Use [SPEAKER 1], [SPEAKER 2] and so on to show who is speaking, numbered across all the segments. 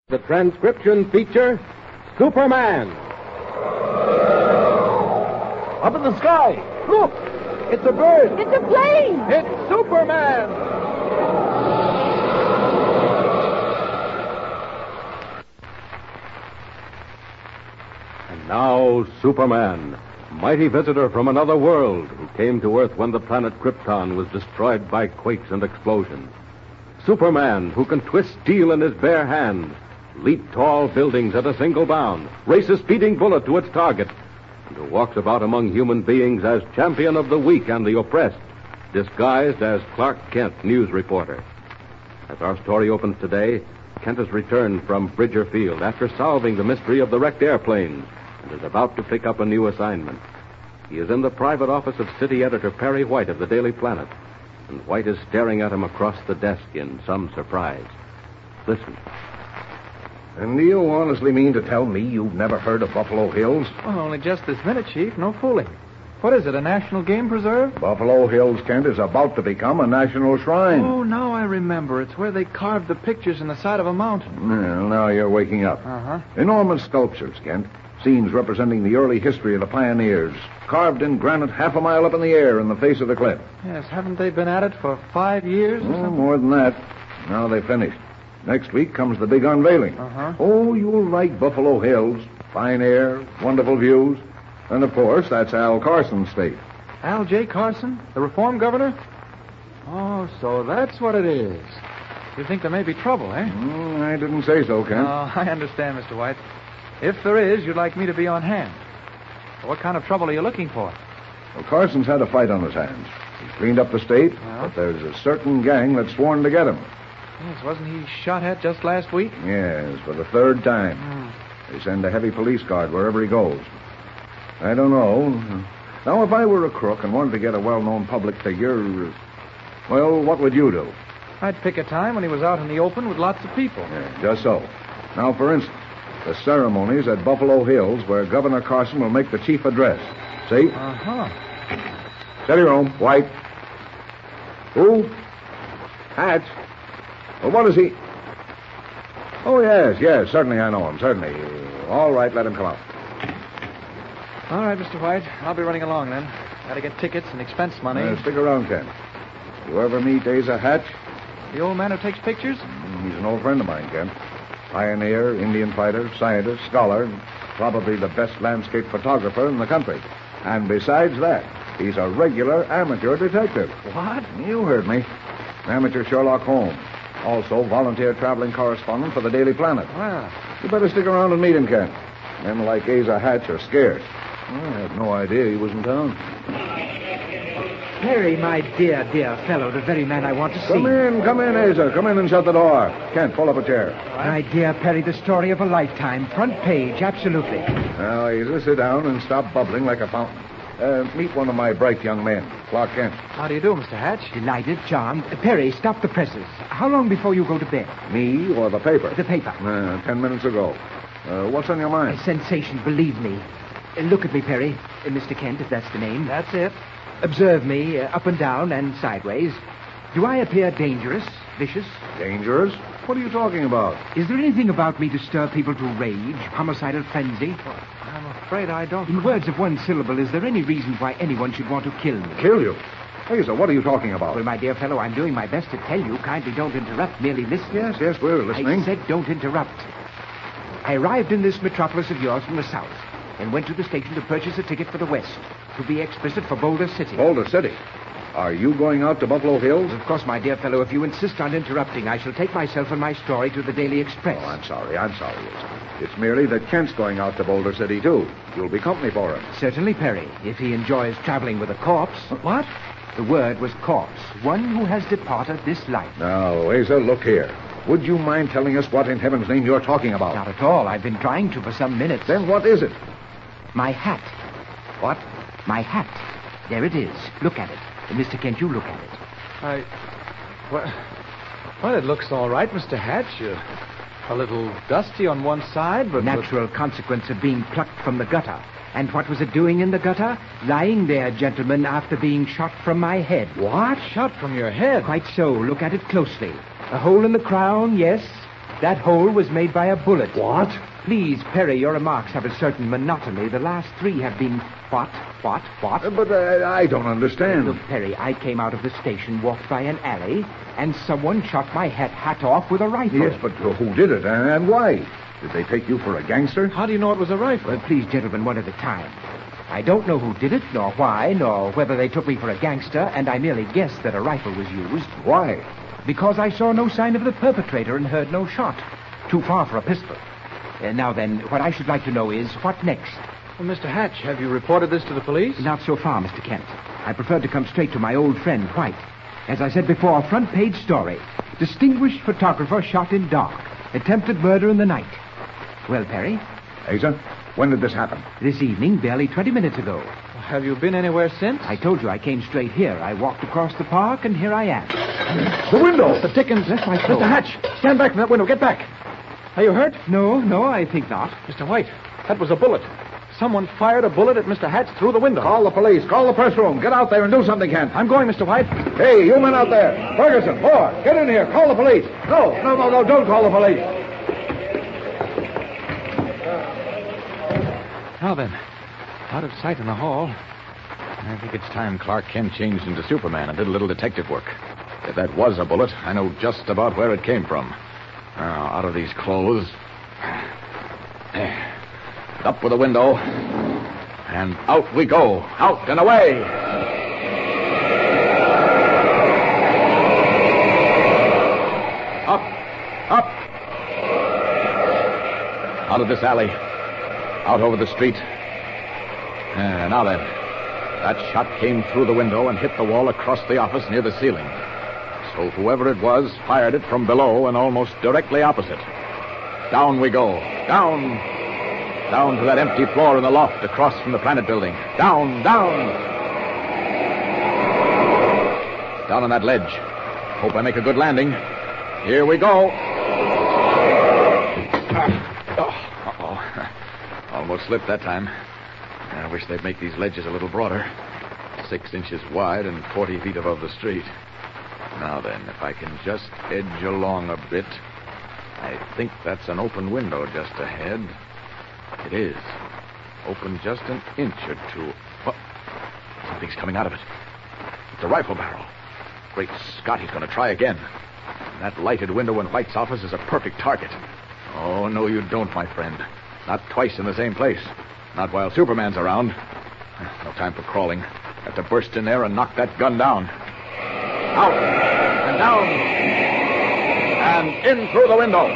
[SPEAKER 1] The transcription feature, Superman.
[SPEAKER 2] Up in the sky. Look! It's a bird.
[SPEAKER 3] It's a plane.
[SPEAKER 2] It's Superman.
[SPEAKER 1] And now, Superman, mighty visitor from another world who came to Earth when the planet Krypton was destroyed by quakes and explosions. Superman, who can twist steel in his bare hand, leap tall buildings at a single bound, race a speeding bullet to its target, and who walks about among human beings as champion of the weak and the oppressed, disguised as Clark Kent, news reporter. As our story opens today, Kent has returned from Bridger Field after solving the mystery of the wrecked airplanes and is about to pick up a new assignment. He is in the private office of city editor Perry White of the Daily Planet, and White is staring at him across the desk in some surprise. Listen.
[SPEAKER 2] And do you honestly mean to tell me you've never heard of Buffalo Hills?
[SPEAKER 4] Well, only just this minute, Chief. No fooling. What is it, a national game preserve?
[SPEAKER 2] Buffalo Hills, Kent, is about to become a national shrine.
[SPEAKER 4] Oh, now I remember. It's where they carved the pictures in the side of a mountain.
[SPEAKER 2] Well, now you're waking up.
[SPEAKER 4] Uh-huh.
[SPEAKER 2] Enormous sculptures, Kent. Scenes representing the early history of the pioneers, carved in granite half a mile up in the air in the face of the cliff.
[SPEAKER 4] Yes, haven't they been at it for 5 years or something?
[SPEAKER 2] More than that. Now they've finished. Next week comes the big unveiling.
[SPEAKER 4] Uh-huh.
[SPEAKER 2] Oh, you'll like Buffalo Hills. Fine air, wonderful views. And, of course, that's Al Carson's state.
[SPEAKER 4] Al J. Carson, the reform governor? Oh, so that's what it is. You think there may be trouble, eh?
[SPEAKER 2] I didn't say so, Kent.
[SPEAKER 4] Oh, I understand, Mr. White. If there is, you'd like me to be on hand. What kind of trouble are you looking for?
[SPEAKER 2] Well, Carson's had a fight on his hands. He's cleaned up the state, but there's a certain gang that's sworn to get him.
[SPEAKER 4] Yes, wasn't he shot at just last week?
[SPEAKER 2] Yes, for the third time. They send a heavy police guard wherever he goes. I don't know. Now, if I were a crook and wanted to get a well-known public figure, well, what would you do?
[SPEAKER 4] I'd pick a time when he was out in the open with lots of people.
[SPEAKER 2] Yeah, just so. Now, for instance, the ceremonies at Buffalo Hills where Governor Carson will make the chief address. See?
[SPEAKER 4] Uh-huh.
[SPEAKER 2] Steady, room. White. Who? Hatch. Well, what is he? Oh, yes, certainly I know him, certainly. All right, let him come out.
[SPEAKER 4] All right, Mr. White. I'll be running along then. Gotta get tickets and expense money.
[SPEAKER 2] Stick around, Ken. You ever meet Asa Hatch?
[SPEAKER 4] The old man who takes pictures?
[SPEAKER 2] He's an old friend of mine, Ken. Pioneer, Indian fighter, scientist, scholar, probably the best landscape photographer in the country. And besides that, he's a regular amateur detective.
[SPEAKER 4] What?
[SPEAKER 2] You heard me. Amateur Sherlock Holmes. Also volunteer traveling correspondent for the Daily Planet.
[SPEAKER 4] Well,
[SPEAKER 2] You better stick around and meet him, Ken. Men like Asa Hatch are scarce. I had no idea he was in town.
[SPEAKER 5] Perry, my dear fellow, the very man I want to see.
[SPEAKER 2] Come in, Asa. Come in and shut the door. Kent, pull up a chair.
[SPEAKER 5] My dear Perry, the story of a lifetime. Front page, absolutely.
[SPEAKER 2] Now, Asa, sit down and stop bubbling like a fountain. Meet one of my bright young men, Clark Kent.
[SPEAKER 4] how do you do, Mr. Hatch?
[SPEAKER 5] Delighted, charmed. Perry, stop the presses. How long before you go to bed?
[SPEAKER 2] Me or the paper?
[SPEAKER 5] The paper.
[SPEAKER 2] 10 minutes ago. What's on your
[SPEAKER 5] A
[SPEAKER 2] mind?
[SPEAKER 5] sensation, believe me. Look at me, Perry. Mr. Kent, if that's the name.
[SPEAKER 4] That's it.
[SPEAKER 5] Observe me, up and down and sideways. Do I appear dangerous, vicious?
[SPEAKER 2] Dangerous? What are you talking about?
[SPEAKER 5] Is there anything about me to stir people to rage, homicidal frenzy?
[SPEAKER 4] I'm afraid I don't.
[SPEAKER 5] In words of one syllable, is there any reason why anyone should want to kill me?
[SPEAKER 2] Kill you? Asa, what are you talking about?
[SPEAKER 5] Well, my dear fellow, I'm doing my best to tell you. Kindly don't interrupt. Merely listen.
[SPEAKER 2] Yes, we're listening.
[SPEAKER 5] I said don't interrupt. I arrived in this metropolis of yours from the south and went to the station to purchase a ticket for the west. To be explicit, for Boulder City.
[SPEAKER 2] Boulder City. Are you going out to Buffalo Hills?
[SPEAKER 5] Of course, my dear fellow, if you insist on interrupting, I shall take myself and my story to the Daily Express.
[SPEAKER 2] Oh, I'm sorry, Asa. It's merely that Kent's going out to Boulder City, too. You'll be company for him.
[SPEAKER 5] Certainly, Perry, if he enjoys traveling with a corpse.
[SPEAKER 2] What?
[SPEAKER 5] The word was corpse. One who has departed this life.
[SPEAKER 2] Now, Asa, look here. Would you mind telling us what in heaven's name you're talking about?
[SPEAKER 5] Not at all. I've been trying to for some minutes.
[SPEAKER 2] Then what is it?
[SPEAKER 5] My hat.
[SPEAKER 2] What?
[SPEAKER 5] My hat. There it is. Look at it. Mr. Kent, you look at it.
[SPEAKER 4] Well, it looks all right, Mr. Hatch. A little dusty on one side, but...
[SPEAKER 5] Natural consequence of being plucked from the gutter. And what was it doing in the gutter? Lying there, gentlemen, after being shot from my head.
[SPEAKER 4] What? Shot from your head?
[SPEAKER 5] Quite so. Look at it closely. A hole in the crown, yes. That hole was made by a bullet.
[SPEAKER 2] What?
[SPEAKER 5] Please, Perry, your remarks have a certain monotony. The last three have been what?
[SPEAKER 2] But I don't understand.
[SPEAKER 5] Look, Perry, I came out of the station, walked by an alley, and someone shot my hat off with a rifle.
[SPEAKER 2] Yes, but who did it and why? Did they take you for a gangster?
[SPEAKER 4] How do you know it was a rifle?
[SPEAKER 5] Well, please, gentlemen, one at a time. I don't know who did it, nor why, nor whether they took me for a gangster, and I merely guess that a rifle was used.
[SPEAKER 2] Why?
[SPEAKER 5] Because I saw no sign of the perpetrator and heard no shot. Too far for a pistol. Now then, what I should like to know is, what next?
[SPEAKER 4] Well, Mr. Hatch, have you reported this to the police?
[SPEAKER 5] Not so far, Mr. Kent. I prefer to come straight to my old friend, White. As I said before, front page story. Distinguished photographer shot in dark. Attempted murder in the night. Well, Perry?
[SPEAKER 2] Asa, when did this happen?
[SPEAKER 5] This evening, barely 20 minutes ago.
[SPEAKER 4] Have you been anywhere since?
[SPEAKER 5] I told you I came straight here. I walked across the park, and here I am.
[SPEAKER 2] The window!
[SPEAKER 4] The Dickens.
[SPEAKER 5] That's my
[SPEAKER 4] Mr. Hatch, stand back from that window. Get back. Are you hurt?
[SPEAKER 5] No, I think not.
[SPEAKER 4] Mr. White, that was a bullet. Someone fired a bullet at Mr. Hatch through the window.
[SPEAKER 2] Call the police. Call the press room. Get out there and do something, Kent.
[SPEAKER 4] I'm going, Mr. White.
[SPEAKER 2] Hey, you men out there. Ferguson, Moore, get in here. Call the police. No, don't call the police.
[SPEAKER 3] Now then, out of sight in the hall. I think it's time Clark Kent changed into Superman and did a little detective work. If that was a bullet, I know just about where it came from. Now, out of these clothes. There. Up with the window. And out we go. Out and away. Up. Out of this alley. Out over the street. Now then. That shot came through the window and hit the wall across the office near the ceiling. So whoever it was fired it from below and almost directly opposite. Down we go. Down to that empty floor in the loft across from the Planet Building. Down. Down on that ledge. Hope I make a good landing. Here we go. Almost slipped that time. I wish they'd make these ledges a little broader. 6 inches wide and 40 feet above the street. Now then, if I can just edge along a bit. I think that's an open window just ahead. It is. Open just an inch or two. What? Something's coming out of it. It's a rifle barrel. Great Scott, he's going to try again. That lighted window in White's office is a perfect target. Oh, no, you don't, my friend. Not twice in the same place. Not while Superman's around. No time for crawling. Have to burst in there and knock that gun down. Out and down. And in through the window.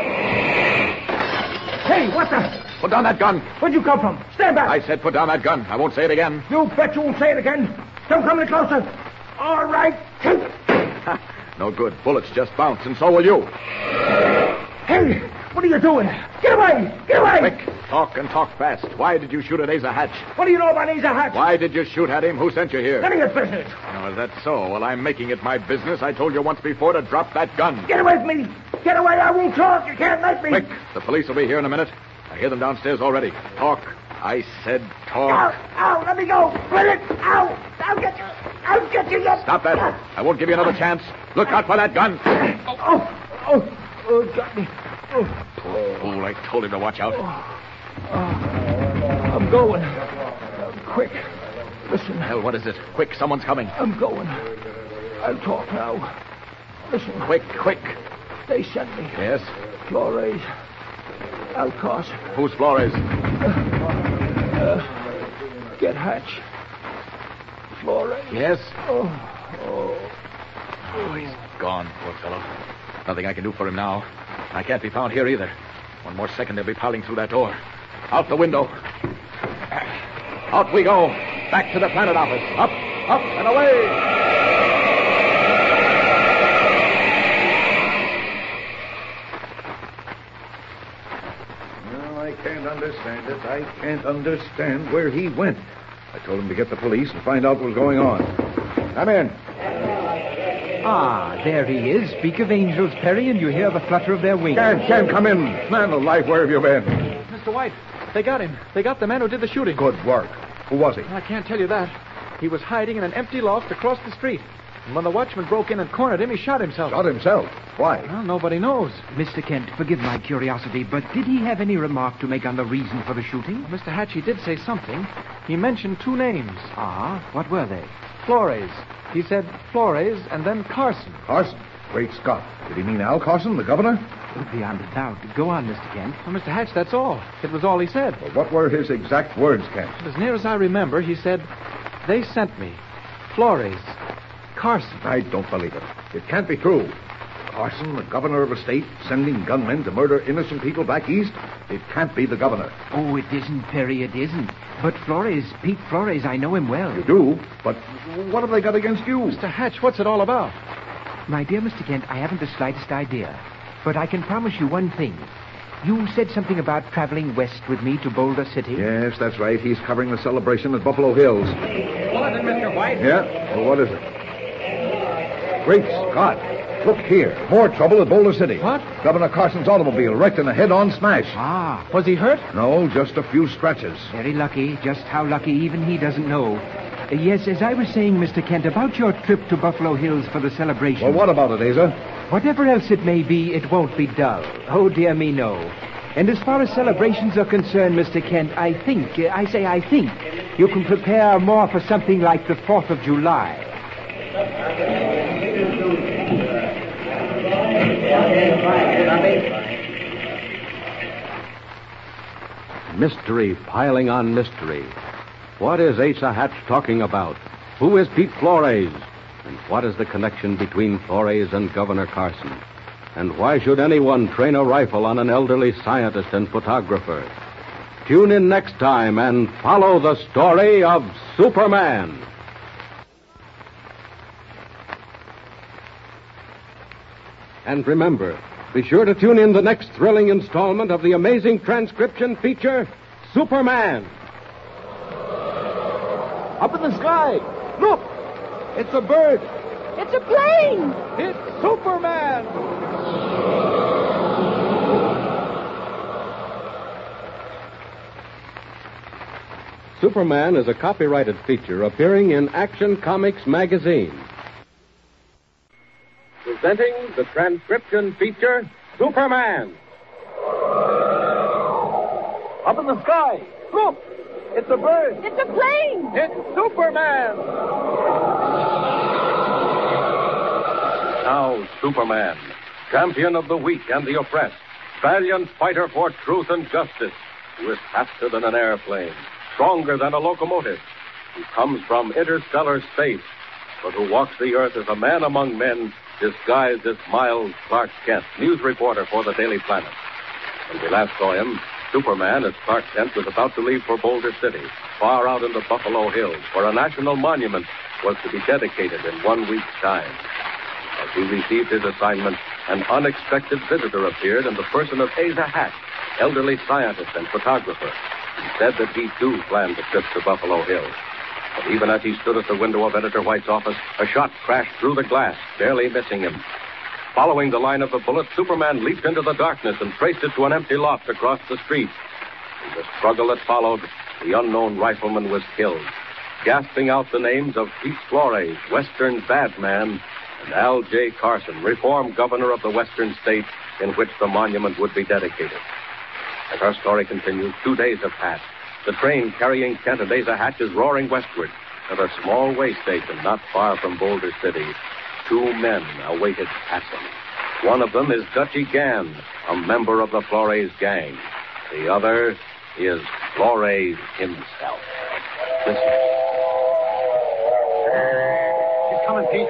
[SPEAKER 5] Hey, what the?
[SPEAKER 3] Put down that gun.
[SPEAKER 5] Where'd you come from? Stand back.
[SPEAKER 3] I said put down that gun. I won't say it again.
[SPEAKER 5] You bet you won't say it again. Don't come any closer. All right.
[SPEAKER 3] No good. Bullets just bounce, and so will you.
[SPEAKER 5] Hey, what are you doing? Get away! Get away!
[SPEAKER 3] Quick, talk and talk fast. Why did you shoot at Asa Hatch?
[SPEAKER 5] What do you know about Asa Hatch?
[SPEAKER 3] Why did you shoot at him? Who sent you here?
[SPEAKER 5] None of your business.
[SPEAKER 3] Oh, is that so? Well, I'm making it my business. I told you once before to drop that gun.
[SPEAKER 5] Get away from me. Get away. I won't talk. You can't make me.
[SPEAKER 3] Quick, the police will be here in a minute. I hear them downstairs already. Talk. I said talk.
[SPEAKER 5] Ow, let me go. Quit it. Ow. I'll get you. I'll get you yet.
[SPEAKER 3] Stop that. I won't give you another chance. Look out for that gun.
[SPEAKER 5] Got me.
[SPEAKER 3] Poor fool. I told him to watch out.
[SPEAKER 5] I'm going. Quick. Listen.
[SPEAKER 3] Hell, what is it? Quick, someone's coming.
[SPEAKER 5] I'm going. I'll talk now. Listen.
[SPEAKER 3] Quick.
[SPEAKER 5] They sent me.
[SPEAKER 3] Yes?
[SPEAKER 5] Flores. Alcott.
[SPEAKER 3] Who's Flores?
[SPEAKER 5] Get Hatch. Flores.
[SPEAKER 3] Yes?
[SPEAKER 5] Oh,
[SPEAKER 3] he's gone, poor fellow. Nothing I can do for him now. I can't be found here either. One more second, they'll be piling through that door. Out the window. Out we go. Back to the Planet office. Up and away.
[SPEAKER 2] Well, I can't understand it. I can't understand where he went. I told him to get the police and find out what was going on. Come in.
[SPEAKER 5] Ah, there he is. Speak of angels, Perry, and you hear the flutter of their wings.
[SPEAKER 2] Can't come in. Man alive, where have you been?
[SPEAKER 4] Mr. White, they got him. They got the man who did the shooting.
[SPEAKER 2] Good work. Who was he?
[SPEAKER 4] I can't tell you that. He was hiding in an empty loft across the street. And when the watchman broke in and cornered him, he shot himself.
[SPEAKER 2] Shot himself? Why?
[SPEAKER 4] Well, nobody knows.
[SPEAKER 5] Mr. Kent, forgive my curiosity, but did he have any remark to make on the reason for the shooting?
[SPEAKER 4] Mr. Hatch, he did say something. He mentioned 2 names.
[SPEAKER 5] Ah, what were they?
[SPEAKER 4] Flores. He said Flores and then Carson.
[SPEAKER 2] Carson? Great Scott. Did he mean Al Carson, the governor?
[SPEAKER 5] Beyond a doubt. Go on, Mr. Kent.
[SPEAKER 4] Well, Mr. Hatch, that's all. It was all he said.
[SPEAKER 2] Well, what were his exact words, Kent?
[SPEAKER 4] As near as I remember, he said, they sent me. Flores. Carson.
[SPEAKER 2] I don't believe it. It can't be true. Carson, the governor of a state, sending gunmen to murder innocent people back east? It can't be the governor.
[SPEAKER 5] Oh, it isn't, Perry, it isn't. But Flores, Pete Flores, I know him well.
[SPEAKER 2] You do? But what have they got against you?
[SPEAKER 4] Mr. Hatch, what's it all about?
[SPEAKER 5] My dear Mr. Kent, I haven't the slightest idea. But I can promise you one thing. You said something about traveling west with me to Boulder City.
[SPEAKER 2] Yes, that's right. He's covering the celebration at Buffalo Hills.
[SPEAKER 6] Bulletin, Mr. White.
[SPEAKER 2] Yeah? Well, what is it? Great Scott. Look here. More trouble at Boulder City.
[SPEAKER 4] What?
[SPEAKER 2] Governor Carson's automobile wrecked in a head-on smash.
[SPEAKER 5] Ah,
[SPEAKER 4] Was he hurt?
[SPEAKER 2] No, just a few scratches.
[SPEAKER 5] very lucky. Just how lucky even he doesn't know. Yes, as I was saying, Mr. Kent, about your trip to Buffalo Hills for the celebration.
[SPEAKER 2] Well, what about it, Asa?
[SPEAKER 5] Whatever else it may be, it won't be dull. Oh, dear me, no. And as far as celebrations are concerned, Mr. Kent, I think, you can prepare more for something like the 4th of July.
[SPEAKER 1] Mystery piling on mystery. What is Asa Hatch talking about? Who is Pete Flores? And what is the connection between Flores and Governor Carson? And why should anyone train a rifle on an elderly scientist and photographer? Tune in next time and follow the story of Superman. And remember, be sure to tune in the next thrilling installment of the amazing transcription feature, Superman. Up in the sky. Look! It's a bird.
[SPEAKER 7] It's a plane!
[SPEAKER 4] It's Superman!
[SPEAKER 1] Superman is a copyrighted feature appearing in Action Comics magazine. Presenting the transcription feature, Superman. Up in the sky. Look! It's a bird.
[SPEAKER 7] It's a plane!
[SPEAKER 1] It's Superman! Now, Superman, champion of the weak and the oppressed, valiant fighter for truth and justice, who is faster than an airplane, stronger than a locomotive, who comes from interstellar space, but who walks the earth as a man among men, disguised as Miles Clark Kent, news reporter for the Daily Planet. When we last saw him, Superman, as Clark Kent, was about to leave for Boulder City, far out in the Buffalo Hills, where a national monument was to be dedicated in 1 week's time. As he received his assignment, an unexpected visitor appeared in the person of Asa Hatch, elderly scientist and photographer. He said that he, too, planned the trip to Buffalo Hills. But even as he stood at the window of Editor White's office, a shot crashed through the glass, barely missing him. Following the line of the bullet, Superman leaped into the darkness and traced it to an empty loft across the street. In the struggle that followed, the unknown rifleman was killed, gasping out the names of Pete Flores, Western bad man, and Al J. Carson, reform governor of the western state in which the monument would be dedicated. As our story continues, 2 days have passed. The train carrying Kent and Asa Hatch is roaring westward. At a small way station not far from Boulder City, 2 men awaited passing. One of them is Dutchy Gann, a member of the Flores gang. The other is Flores himself. Listen.
[SPEAKER 6] She's coming, Pete.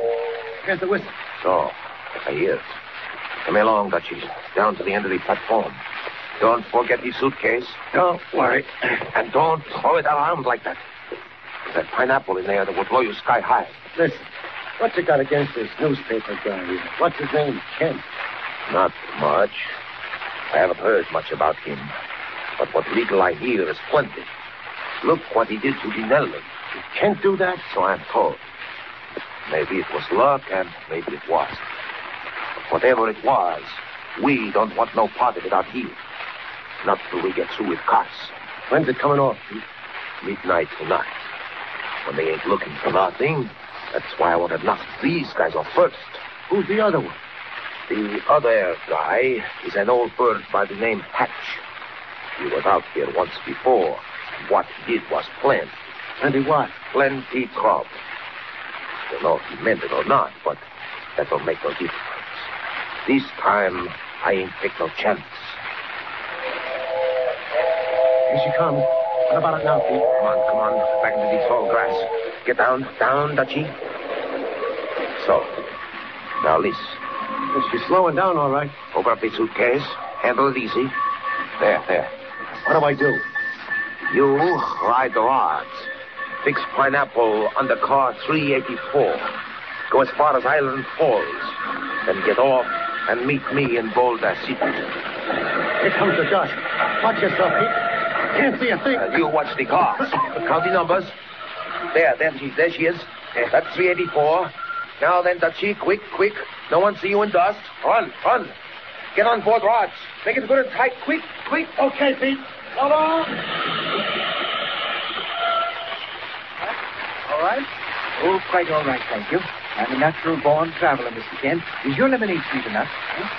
[SPEAKER 6] Here's the whistle.
[SPEAKER 8] So, I hear it. Come along, Dutchy. Down to the end of the platform. Don't forget the suitcase. Don't worry. And don't throw it around like that. There's that pineapple in there that will blow you sky high.
[SPEAKER 6] Listen, what you got against this newspaper guy? What's his name? Kent.
[SPEAKER 8] Not much. I haven't heard much about him. But what little I hear is plenty. Look what he did to Dinelli.
[SPEAKER 6] Kent do that?
[SPEAKER 8] So I'm told. Maybe it was luck, and maybe it wasn't. But whatever it was, we don't want no part of it out here. Not till we get through with Carson.
[SPEAKER 6] When's it coming off, Pete?
[SPEAKER 8] Midnight tonight. When they ain't looking for nothing, That's why I want to knock these guys off first.
[SPEAKER 6] Who's the other one?
[SPEAKER 8] The other guy is an old bird by the name Hatch. He was out here once before. What he did was plenty.
[SPEAKER 6] Plenty what?
[SPEAKER 8] Plenty trouble. Don't know if he meant it or not, but that don't make no difference. This time, I ain't take no chance.
[SPEAKER 6] Here she comes. What about it now, Pete?
[SPEAKER 8] Come on. Back into the tall grass. Get down, Dutchie. So, now listen.
[SPEAKER 6] She's slowing down, all right.
[SPEAKER 8] Open up the suitcase. Handle it easy. There.
[SPEAKER 6] What do I do?
[SPEAKER 8] You ride the rods. Fix Pineapple under car 384. Go as far as Island Falls. Then get off and meet me in Boulder City.
[SPEAKER 6] Here comes the dust. Watch yourself, Pete. Can't see a thing.
[SPEAKER 8] You watch the cars. Count the numbers. There she is. That's 384. Now then, Dutchie, quick. No one see you in dust. Run. Get on board rods. Make it good and tight. Quick.
[SPEAKER 6] Okay, Pete. Hold on.
[SPEAKER 5] All right? Oh, quite all right, thank you. I'm a natural-born traveler, Mr. Kent. Is your lemonade sweet enough?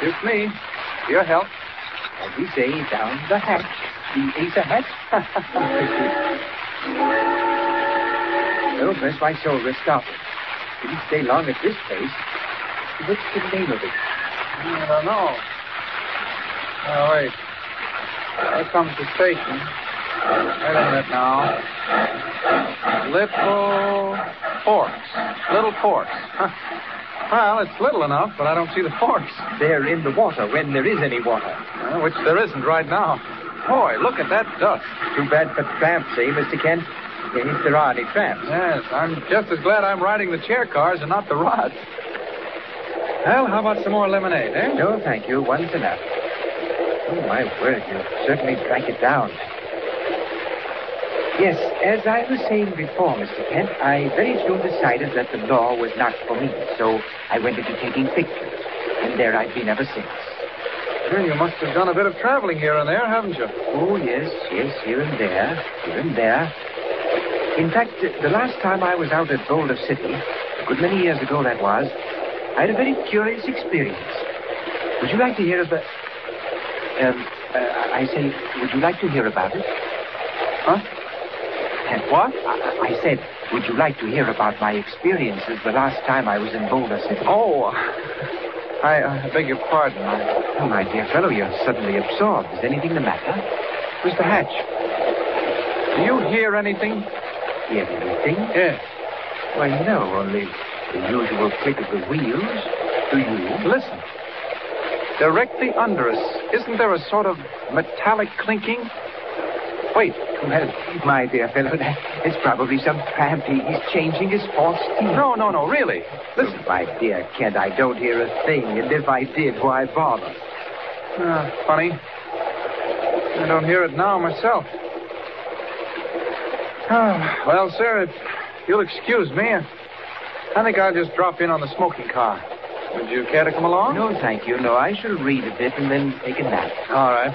[SPEAKER 4] Suits me. For your help.
[SPEAKER 5] As we say, down the hatch. The Asa hatch? Well, bless my soul, we're stopping. Didn't stay long at this place. What's the name of it?
[SPEAKER 4] I don't know. Oh, wait. There comes the station. Wait a minute now. Little Forks. Huh. Well, it's little enough, but I don't see the forks.
[SPEAKER 5] They're in the water when there is any water.
[SPEAKER 4] Which there isn't right now. Boy, look at that dust.
[SPEAKER 5] Too bad for tramps, eh, Mr. Kent? If there are any tramps.
[SPEAKER 4] Yes, I'm just as glad I'm riding the chair cars and not the rods. Well, how about some more lemonade, eh?
[SPEAKER 5] No, thank you. One's enough. Oh, my word, you certainly drank it down. Yes, as I was saying before, Mr. Kent, I very soon decided that the law was not for me, so I went into taking pictures, and there I've been ever since.
[SPEAKER 4] Well, you must have done a bit of traveling here and there, haven't you?
[SPEAKER 5] Oh, yes, here and there. In fact, the last time I was out at Boulder City, a good many years ago that was, I had a very curious experience. Would you like to hear about... would you like to hear about it?
[SPEAKER 4] Huh? What?
[SPEAKER 5] I said, would you like to hear about my experiences the last time I was in Boulder City?
[SPEAKER 4] Oh, I beg your pardon.
[SPEAKER 5] Oh, my dear fellow, you're suddenly absorbed. Is anything the matter?
[SPEAKER 4] Mr. Hatch, do you hear anything?
[SPEAKER 5] Hear anything?
[SPEAKER 4] Yes.
[SPEAKER 5] Why, no, only the usual click of the wheels. Do you?
[SPEAKER 4] Listen. Directly under us, isn't there a sort of metallic clinking? Wait.
[SPEAKER 5] Well, my dear fellow, it's probably some tramp. He's changing his false teeth.
[SPEAKER 4] No, really. Listen.
[SPEAKER 5] My dear Kent, I don't hear a thing, and if I did, why bother?
[SPEAKER 4] Funny. I don't hear it now myself. Well, sir, if you'll excuse me, I think I'll just drop in on the smoking car. Would you care to come along?
[SPEAKER 5] No, thank you. No, I shall read a bit and then take a nap.
[SPEAKER 4] All right.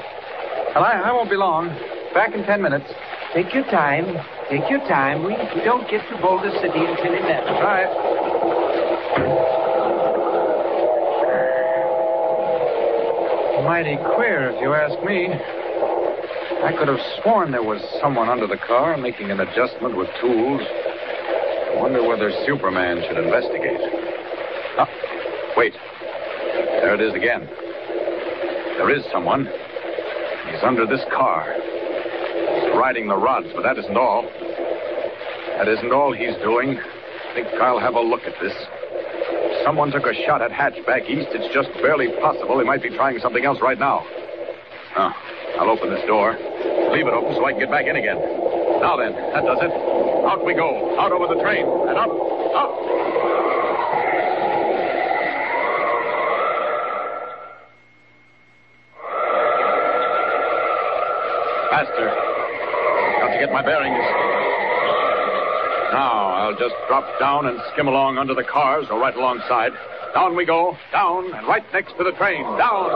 [SPEAKER 4] Well, I won't be long. Back in 10 minutes.
[SPEAKER 5] Take your time. We don't get to Boulder City until 11.
[SPEAKER 4] Right. Mighty queer, if you ask me. I could have sworn there was someone under the car making an adjustment with tools. I wonder whether Superman should investigate. Wait. There it is again. There is someone. He's under this car. He's riding the rods, but that isn't all. That isn't all he's doing. I think I'll have a look at this. If someone took a shot at Hatch back east, it's just barely possible he might be trying something else right now. I'll open this door. Leave it open so I can get back in again. Now then, that does it. Out we go. Out over the train. And up. Faster. Got to get my bearings. Now, I'll just drop down and skim along under the cars or right alongside. Down we go. Down and right next to the train. Down.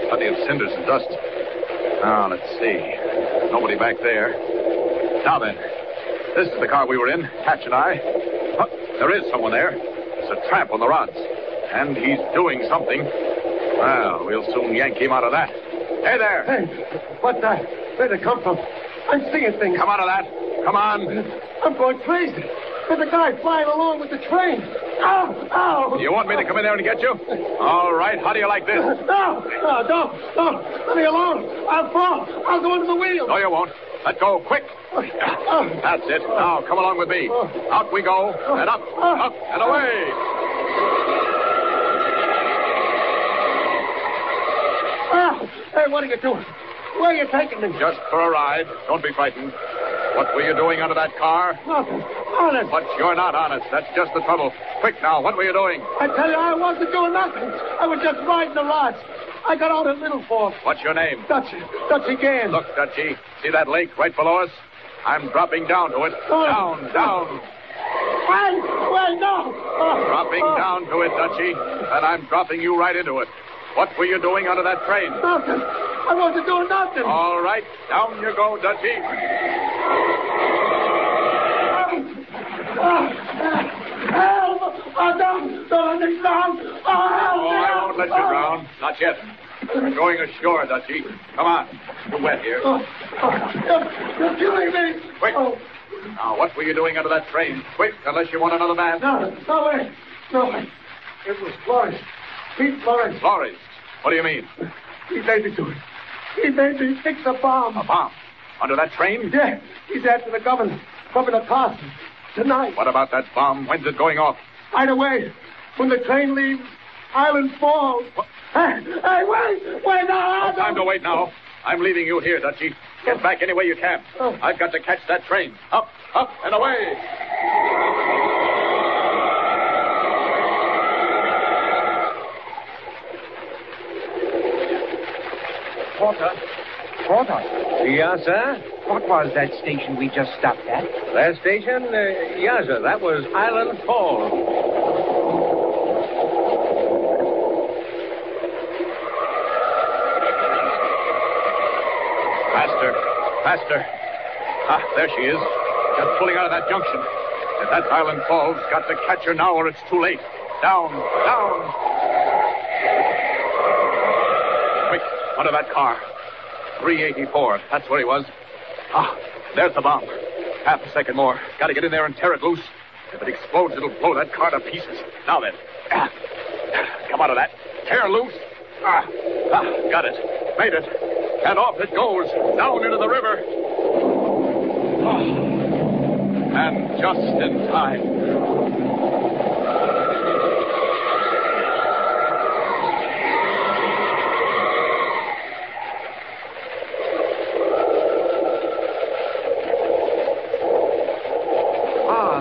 [SPEAKER 4] Plenty of cinders and dust. Now, let's see. Nobody back there.
[SPEAKER 3] Now then, this is the car we were in, Hatch and I. Huh, there is someone there. It's a tramp on the rods. And he's doing something. Well, we'll soon yank him out of that. Hey there!
[SPEAKER 6] Hey, what's that? Where'd it come from? I'm seeing things.
[SPEAKER 3] Come out of that. Come on.
[SPEAKER 6] I'm going crazy. There's a guy flying along with the train. Ow! Ow!
[SPEAKER 3] You want me to come in there and get you? All right. How do you like this?
[SPEAKER 6] No! No, don't! Let me alone! I'll fall! I'll go into the wheel!
[SPEAKER 3] No, you won't. Let go, quick. That's it. Now, come along with me. Out we go, and up, and away.
[SPEAKER 6] Hey, what are you doing? Where are you taking me?
[SPEAKER 3] Just for a ride. Don't be frightened. What were you doing under that car?
[SPEAKER 6] Nothing. Honest.
[SPEAKER 3] But you're not honest. That's just the trouble. Quick now, what were you doing?
[SPEAKER 6] I tell you, I wasn't doing nothing. I was just riding the rods. I got out at Little Falls.
[SPEAKER 3] What's your name?
[SPEAKER 6] Dutchy Gann.
[SPEAKER 3] Look, Dutchy, see that lake right below us? I'm dropping down to it. Down.
[SPEAKER 6] Wait, no.
[SPEAKER 3] Dropping down to it, Dutchy. And I'm dropping you right into it. What were you doing under that train?
[SPEAKER 6] Nothing. I wasn't doing nothing.
[SPEAKER 3] All right, down you go, Dutchy.
[SPEAKER 6] Help! Don't let me drown! Help!
[SPEAKER 3] I won't let you drown. Not yet. We're going ashore, Dutchy. Come on. You're wet here.
[SPEAKER 6] You're killing me.
[SPEAKER 3] Quick. Now, what were you doing under that train? Quick, unless you want another man.
[SPEAKER 6] No way. It was Flores. Pete Flores.
[SPEAKER 3] Flores? What do you mean?
[SPEAKER 6] He made me do it. He made me fix a bomb.
[SPEAKER 3] A bomb? Under that train?
[SPEAKER 6] Yeah. He's after the governor. Governor Carson. Tonight.
[SPEAKER 3] What about that bomb? When's it going off?
[SPEAKER 6] Right away. When the train leaves Island Falls.
[SPEAKER 3] What?
[SPEAKER 6] Hey, wait now.
[SPEAKER 3] No time to wait now. I'm leaving you here, Dutchy. Get back any way you can. I've got to catch that train. Up, and away.
[SPEAKER 5] Porter. Yes, sir? What was that station we just stopped at?
[SPEAKER 9] That station? Yes, sir. That was Island Falls.
[SPEAKER 3] Faster. There she is. Just pulling out of that junction. If that's Island Falls, got to catch her now or it's too late. Down. Quick, under that car. 384. That's where he was. There's the bomb. Half a second more. Got to get in there and tear it loose. If it explodes, it'll blow that car to pieces. Now then. Come out of that. Tear loose. Got it. Made it. And off it goes. Down into the river. And just in time.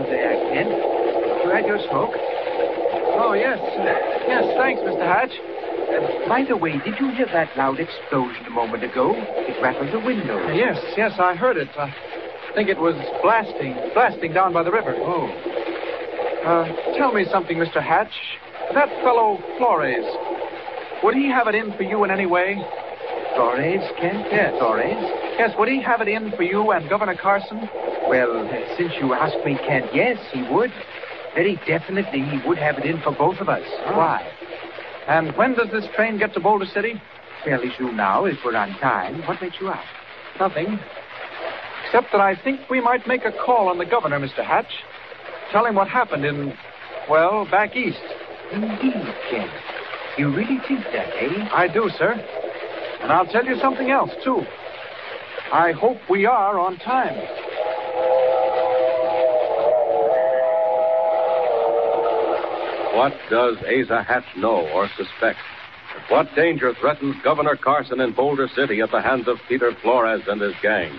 [SPEAKER 5] There, Kent. You had your smoke?
[SPEAKER 4] Oh, yes. Yes, thanks, Mr. Hatch.
[SPEAKER 5] By the way, did you hear that loud explosion a moment ago? It rattled the window.
[SPEAKER 4] Yes, I heard it. I think it was blasting down by the river.
[SPEAKER 5] Oh.
[SPEAKER 4] Tell me something, Mr. Hatch. That fellow Flores, would he have it in for you in any way?
[SPEAKER 5] Flores, Kent?
[SPEAKER 4] Yes.
[SPEAKER 5] Flores?
[SPEAKER 4] Yes, would he have it in for you and Governor Carson?
[SPEAKER 5] Well, since you asked me, Kent, yes, he would. Very definitely he would have it in for both of us.
[SPEAKER 4] Oh.
[SPEAKER 5] Why?
[SPEAKER 4] And when does this train get to Boulder City?
[SPEAKER 5] Fairly soon now, if we're on time. What makes you ask?
[SPEAKER 4] Nothing. Except that I think we might make a call on the governor, Mr. Hatch. Tell him what happened back east.
[SPEAKER 5] Indeed, Kent. You really think that, eh?
[SPEAKER 4] I do, sir. And I'll tell you something else, too. I hope we are on time.
[SPEAKER 1] What does Asa Hatch know or suspect? What danger threatens Governor Carson in Boulder City at the hands of Peter Flores and his gang?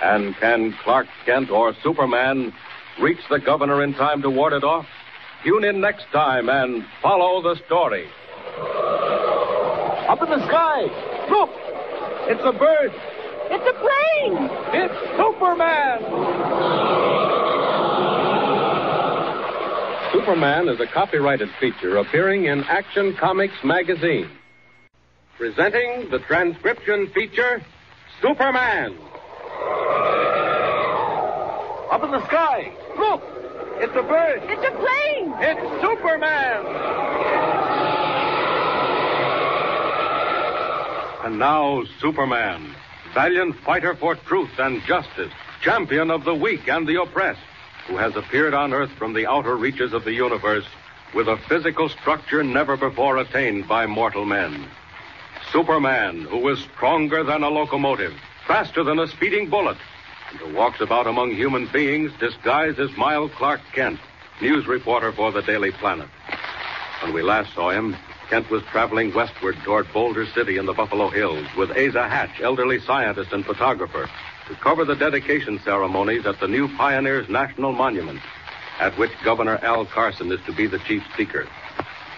[SPEAKER 1] And can Clark Kent or Superman reach the governor in time to ward it off? Tune in next time and follow the story.
[SPEAKER 9] Up in the sky. Look! It's a bird.
[SPEAKER 7] It's a plane!
[SPEAKER 9] It's Superman!
[SPEAKER 1] Superman is a copyrighted feature appearing in Action Comics magazine. Presenting the transcription feature, Superman.
[SPEAKER 9] Up in the sky. Look! It's a bird.
[SPEAKER 7] It's a plane.
[SPEAKER 9] It's Superman.
[SPEAKER 1] And now, Superman, valiant fighter for truth and justice, champion of the weak and the oppressed, who has appeared on Earth from the outer reaches of the universe with a physical structure never before attained by mortal men. Superman, who is stronger than a locomotive, faster than a speeding bullet, and who walks about among human beings disguised as Miles Clark Kent, news reporter for the Daily Planet. When we last saw him, Kent was traveling westward toward Boulder City in the Buffalo Hills with Asa Hatch, elderly scientist and photographer, to cover the dedication ceremonies at the new Pioneers National Monument, at which Governor Al Carson is to be the chief speaker.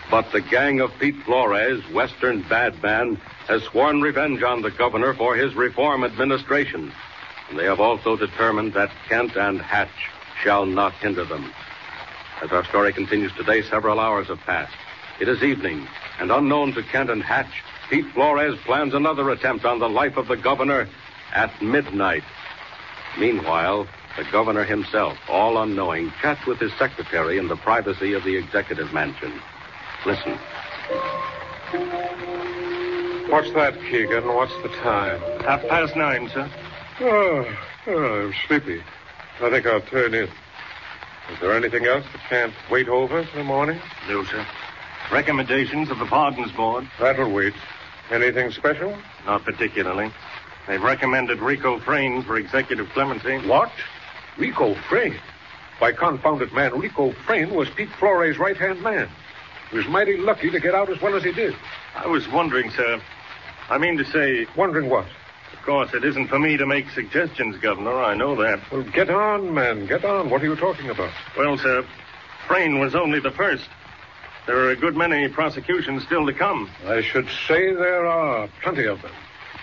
[SPEAKER 1] But the gang of Pete Flores, Western bad man, has sworn revenge on the governor for his reform administration. And they have also determined that Kent and Hatch shall not hinder them. As our story continues today, several hours have passed. It is evening, and unknown to Kent and Hatch, Pete Flores plans another attempt on the life of the governor at midnight. Meanwhile, the governor himself, all unknowing, chats with his secretary in the privacy of the executive mansion. Listen.
[SPEAKER 10] What's that, Keegan? What's the time?
[SPEAKER 11] 9:30, sir.
[SPEAKER 10] Oh, I'm sleepy. I think I'll turn in. Is there anything else that can't wait over till the morning?
[SPEAKER 11] No, sir. Recommendations of the Pardons Board.
[SPEAKER 10] That'll wait. Anything special?
[SPEAKER 11] Not particularly. They've recommended Rico Frayne for executive clemency.
[SPEAKER 10] What? Rico Frayne? Why, confounded man, Rico Frayne was Pete Flores' right-hand man. He was mighty lucky to get out as well as he did.
[SPEAKER 11] I was wondering, sir. I mean to say...
[SPEAKER 10] Wondering what?
[SPEAKER 11] Of course, it isn't for me to make suggestions, Governor. I know that.
[SPEAKER 10] Well, get on, man. Get on. What are you talking about?
[SPEAKER 11] Well, sir, Frayne was only the first. There are a good many prosecutions still to come.
[SPEAKER 10] I should say there are plenty of them.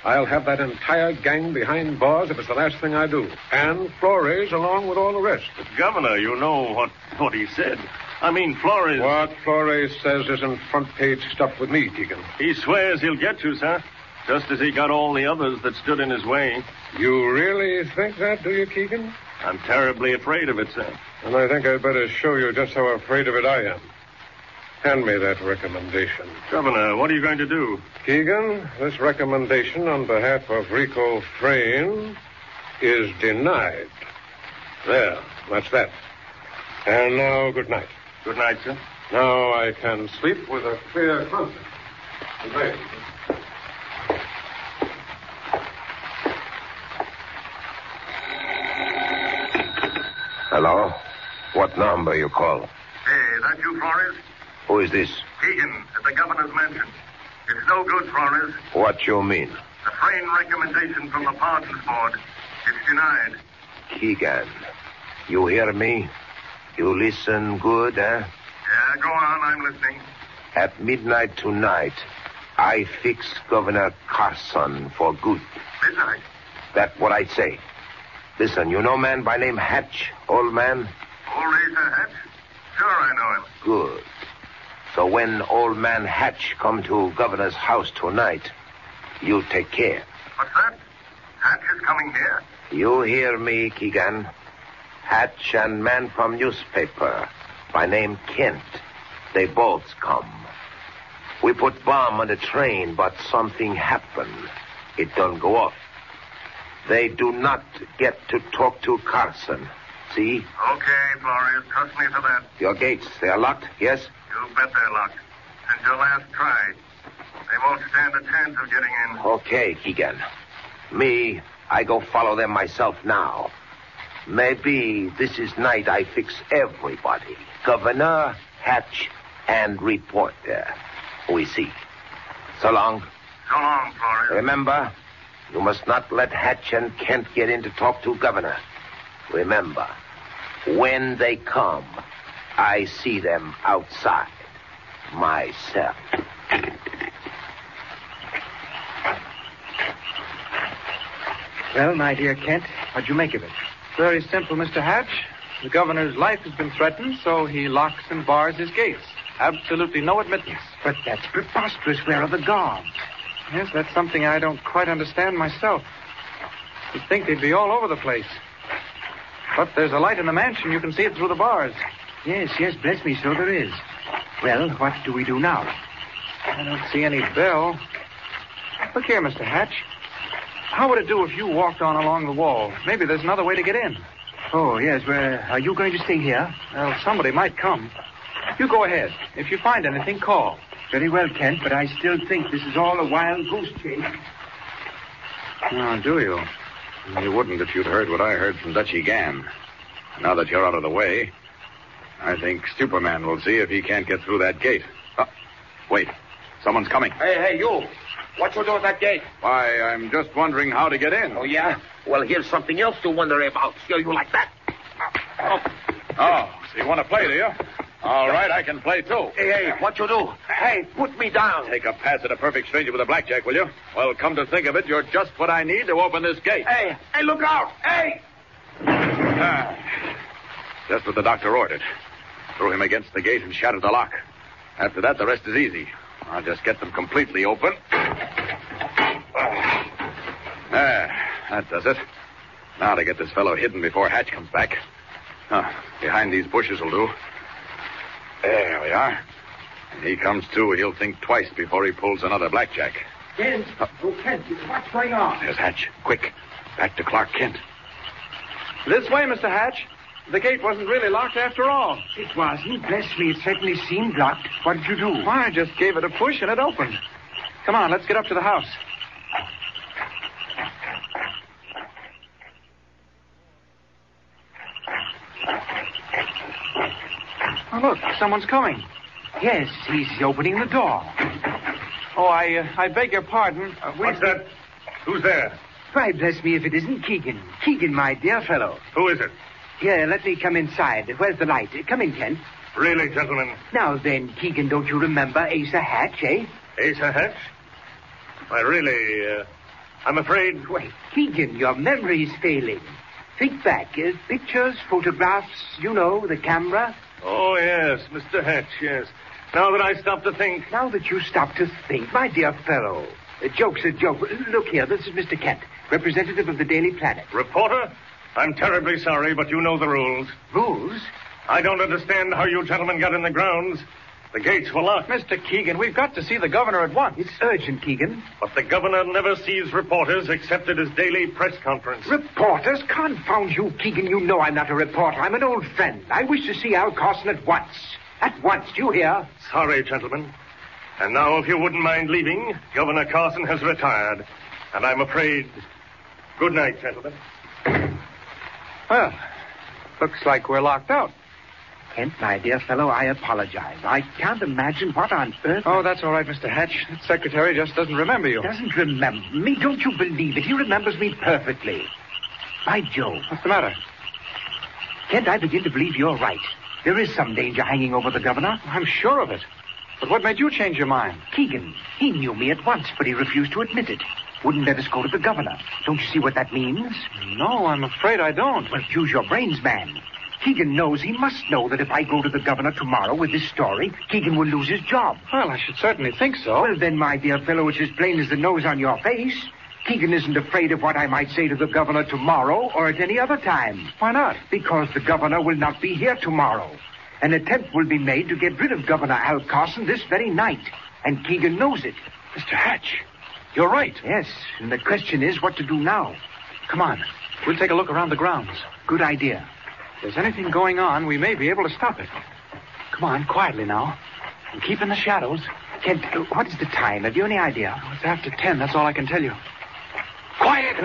[SPEAKER 10] I'll have that entire gang behind bars if it's the last thing I do. And Flores along with all the rest.
[SPEAKER 11] But, Governor, you know what he said. I mean, Flores...
[SPEAKER 10] What Flores says isn't front-page stuff with me, Keegan.
[SPEAKER 11] He swears he'll get you, sir. Just as he got all the others that stood in his way.
[SPEAKER 10] You really think that, do you, Keegan?
[SPEAKER 11] I'm terribly afraid of it, sir.
[SPEAKER 10] And I think I'd better show you just how afraid of it I am. Hand me that recommendation.
[SPEAKER 11] Governor, what are you going to do?
[SPEAKER 10] Keegan, this recommendation on behalf of Rico Frayne is denied. There, that's that. And now, good night.
[SPEAKER 11] Good night, sir.
[SPEAKER 10] Now I can sleep with a clear conscience. Good night.
[SPEAKER 8] Hello? What number you call?
[SPEAKER 12] Hey, that you, Flores?
[SPEAKER 8] Who is this?
[SPEAKER 12] Keegan, at the governor's mansion. It's no good, Flores.
[SPEAKER 8] What you mean?
[SPEAKER 12] The Frayne recommendation from the Pardons Board. It's denied.
[SPEAKER 8] Keegan, you hear me? You listen good, eh?
[SPEAKER 12] Yeah, go on. I'm listening.
[SPEAKER 8] At midnight tonight, I fix Governor Carson for good.
[SPEAKER 12] Midnight?
[SPEAKER 8] That's what I say. Listen, you know man by name Hatch, old man?
[SPEAKER 12] Old Asa Hatch? Sure, I know him.
[SPEAKER 8] Good. So when old man Hatch come to governor's house tonight, you take care.
[SPEAKER 12] What's that? Hatch is coming here?
[SPEAKER 8] You hear me, Keegan? Hatch and man from newspaper by name Kent. They both come. We put bomb on the train, but something happened. It don't go off. They do not get to talk to Carson. See?
[SPEAKER 12] Okay, Flores. Trust me for that.
[SPEAKER 8] Your gates, they are locked, yes?
[SPEAKER 12] You bet they're locked. Since your last try. They won't stand a chance of getting in.
[SPEAKER 8] Okay, Keegan. Me, I go follow them myself now. Maybe this is night I fix everybody. Governor, Hatch, and reporter. We see. So long.
[SPEAKER 12] So long, Flores.
[SPEAKER 8] Remember, you must not let Hatch and Kent get in to talk to Governor. Remember, when they come, I see them outside. Myself.
[SPEAKER 5] Well, my dear Kent, what'd you make of it?
[SPEAKER 13] Very simple, Mr. Hatch. The governor's life has been threatened, so he locks and bars his gates. Absolutely no admittance.
[SPEAKER 5] But that's preposterous. Where are the guards?
[SPEAKER 13] Yes, that's something I don't quite understand myself. You'd think they'd be all over the place. But there's a light in the mansion. You can see it through the bars.
[SPEAKER 5] Yes, bless me, so there is. Well, what do we do now?
[SPEAKER 13] I don't see any bell. Look here, Mr. Hatch. How would it do if you walked on along the wall? Maybe there's another way to get in.
[SPEAKER 5] Oh, yes. Well, are you going to stay here?
[SPEAKER 13] Well, somebody might come. You go ahead. If you find anything, call.
[SPEAKER 5] Very well, Kent, but I still think this is all a wild goose chase.
[SPEAKER 4] Oh, do you? You wouldn't if you'd heard what I heard from Dutchy Gann. Now that you're out of the way, I think Superman will see if he can't get through that gate. Wait. Someone's coming.
[SPEAKER 8] Hey, you. What you doing at that gate?
[SPEAKER 4] Why, I'm just wondering how to get in.
[SPEAKER 8] Oh, yeah? Well, here's something else to wonder about. Still, you like that?
[SPEAKER 4] Oh, so you want to play, do you? All right, I can play, too.
[SPEAKER 8] Hey, what you do? Hey, put me down.
[SPEAKER 4] Take a pass at a perfect stranger with a blackjack, will you? Well, come to think of it, you're just what I need to open this gate.
[SPEAKER 8] Hey, look out. Hey!
[SPEAKER 4] Just what the doctor ordered. Threw him against the gate and shattered the lock. After that, the rest is easy. I'll just get them completely open. That does it. Now to get this fellow hidden before Hatch comes back. Behind these bushes will do. There we are. When he comes to, he'll think twice before he pulls another blackjack.
[SPEAKER 5] Kent, Kent, what's going on?
[SPEAKER 4] There's Hatch. Quick. Back to Clark Kent.
[SPEAKER 13] This way, Mr. Hatch. The gate wasn't really locked after all.
[SPEAKER 5] It wasn't. Bless me, it certainly seemed locked. What did you do?
[SPEAKER 13] Why, I just gave it a push and it opened. Come on, let's get up to the house. Oh, look, someone's coming.
[SPEAKER 5] Yes, he's opening the door.
[SPEAKER 13] Oh, I beg your pardon.
[SPEAKER 11] What's that? Who's there?
[SPEAKER 5] Why, bless me if it isn't Keegan. Keegan, my dear fellow.
[SPEAKER 11] Who is it?
[SPEAKER 5] Here, let me come inside. Where's the light? Come in, Kent.
[SPEAKER 11] Really, gentlemen?
[SPEAKER 5] Now then, Keegan, don't you remember Asa Hatch, eh?
[SPEAKER 11] Asa Hatch? Why, really, I'm afraid...
[SPEAKER 5] Wait, Keegan, your memory's failing. Think back. Pictures, photographs, you know, the camera.
[SPEAKER 11] Oh, yes, Mr. Hatch, yes. Now that I stop to think...
[SPEAKER 5] Now that you stop to think, my dear fellow. A joke's a joke. Look here, this is Mr. Kent, representative of the Daily Planet.
[SPEAKER 11] Reporter? I'm terribly sorry, but you know the rules.
[SPEAKER 5] Rules?
[SPEAKER 11] I don't understand how you gentlemen got in the grounds. The gates were locked.
[SPEAKER 13] Mr. Keegan, we've got to see the governor at once.
[SPEAKER 5] It's urgent, Keegan.
[SPEAKER 11] But the governor never sees reporters except at his daily press conference.
[SPEAKER 5] Reporters? Confound you, Keegan. You know I'm not a reporter. I'm an old friend. I wish to see Al Carson at once. At once. Do you hear?
[SPEAKER 11] Sorry, gentlemen. And now, if you wouldn't mind leaving, Governor Carson has retired. And I'm afraid... Good night, gentlemen.
[SPEAKER 13] Well, looks like we're locked out.
[SPEAKER 5] Kent, my dear fellow, I apologize. I can't imagine what on earth...
[SPEAKER 13] Oh, that's all right, Mr. Hatch. The secretary just doesn't remember you.
[SPEAKER 5] Doesn't remember me? Don't you believe it? He remembers me perfectly. By Jove.
[SPEAKER 13] What's the matter?
[SPEAKER 5] Kent, I begin to believe you're right. There is some danger hanging over the governor.
[SPEAKER 13] I'm sure of it. But what made you change your mind?
[SPEAKER 5] Keegan. He knew me at once, but he refused to admit it. Wouldn't let us go to the governor. Don't you see what that means?
[SPEAKER 13] No, I'm afraid I don't.
[SPEAKER 5] Well, use your brains, man. Keegan knows, he must know that if I go to the governor tomorrow with this story, Keegan will lose his job.
[SPEAKER 13] Well, I should certainly think so.
[SPEAKER 5] Well, then, my dear fellow, it's as plain as the nose on your face. Keegan isn't afraid of what I might say to the governor tomorrow or at any other time.
[SPEAKER 13] Why not?
[SPEAKER 5] Because the governor will not be here tomorrow. An attempt will be made to get rid of Governor Al Carson this very night. And Keegan knows it.
[SPEAKER 13] Mr. Hatch, you're right.
[SPEAKER 5] Yes, and the question is what to do now.
[SPEAKER 13] Come on. We'll take a look around the grounds.
[SPEAKER 5] Good idea.
[SPEAKER 13] If there's anything going on, we may be able to stop it. Come on, quietly now. And keep in the shadows.
[SPEAKER 5] Kent, what is the time? Have you any idea?
[SPEAKER 13] It's after 10, that's all I can tell you. Quiet!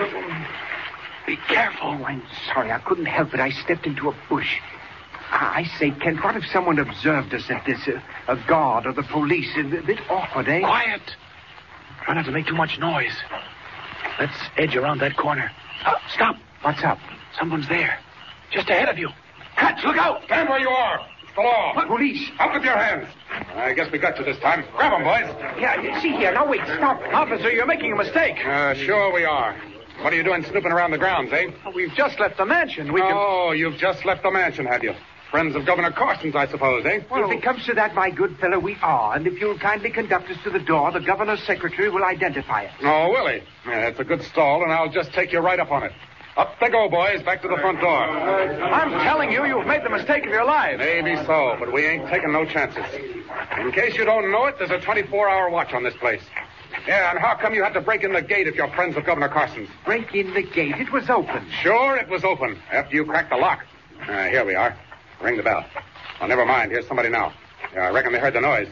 [SPEAKER 13] Be careful.
[SPEAKER 5] Oh, I'm sorry. I couldn't help it. I stepped into a bush. I say, Kent, what if someone observed us at this? A guard or the police? A bit awkward, eh?
[SPEAKER 13] Quiet! Try not to make too much noise. Let's edge around that corner. Stop.
[SPEAKER 5] What's up?
[SPEAKER 13] Someone's there. Just ahead of you.
[SPEAKER 10] Hatch, look out! Stand where you are. It's the law.
[SPEAKER 5] Police.
[SPEAKER 10] Up with your hands. I guess we got you this time. Grab them, boys.
[SPEAKER 5] Yeah, see here. Now, wait, stop.
[SPEAKER 13] Officer, you're making a mistake.
[SPEAKER 10] Sure we are. What are you doing snooping around the grounds, eh?
[SPEAKER 13] We've just left the mansion.
[SPEAKER 10] Oh, you've just left the mansion, have you? Friends of Governor Carson's, I suppose, eh?
[SPEAKER 5] Well, if it comes to that, my good fellow, we are. And if you'll kindly conduct us to the door, the governor's secretary will identify us.
[SPEAKER 10] Oh, will he? Yeah, it's a good stall, and I'll just take you right up on it.
[SPEAKER 4] Up they go, boys, back to the front door.
[SPEAKER 13] I'm telling you, you've made the mistake of your life.
[SPEAKER 4] Maybe so, but we ain't taking no chances. In case you don't know it, there's a 24-hour watch on this place. Yeah, and how come you had to break in the gate if you're friends with Governor Carson's?
[SPEAKER 5] Break in the gate. It was open.
[SPEAKER 4] Sure, it was open after you cracked the lock. Here we are. Ring the bell. Oh, never mind. Here's somebody now. Yeah, I reckon they heard the noise.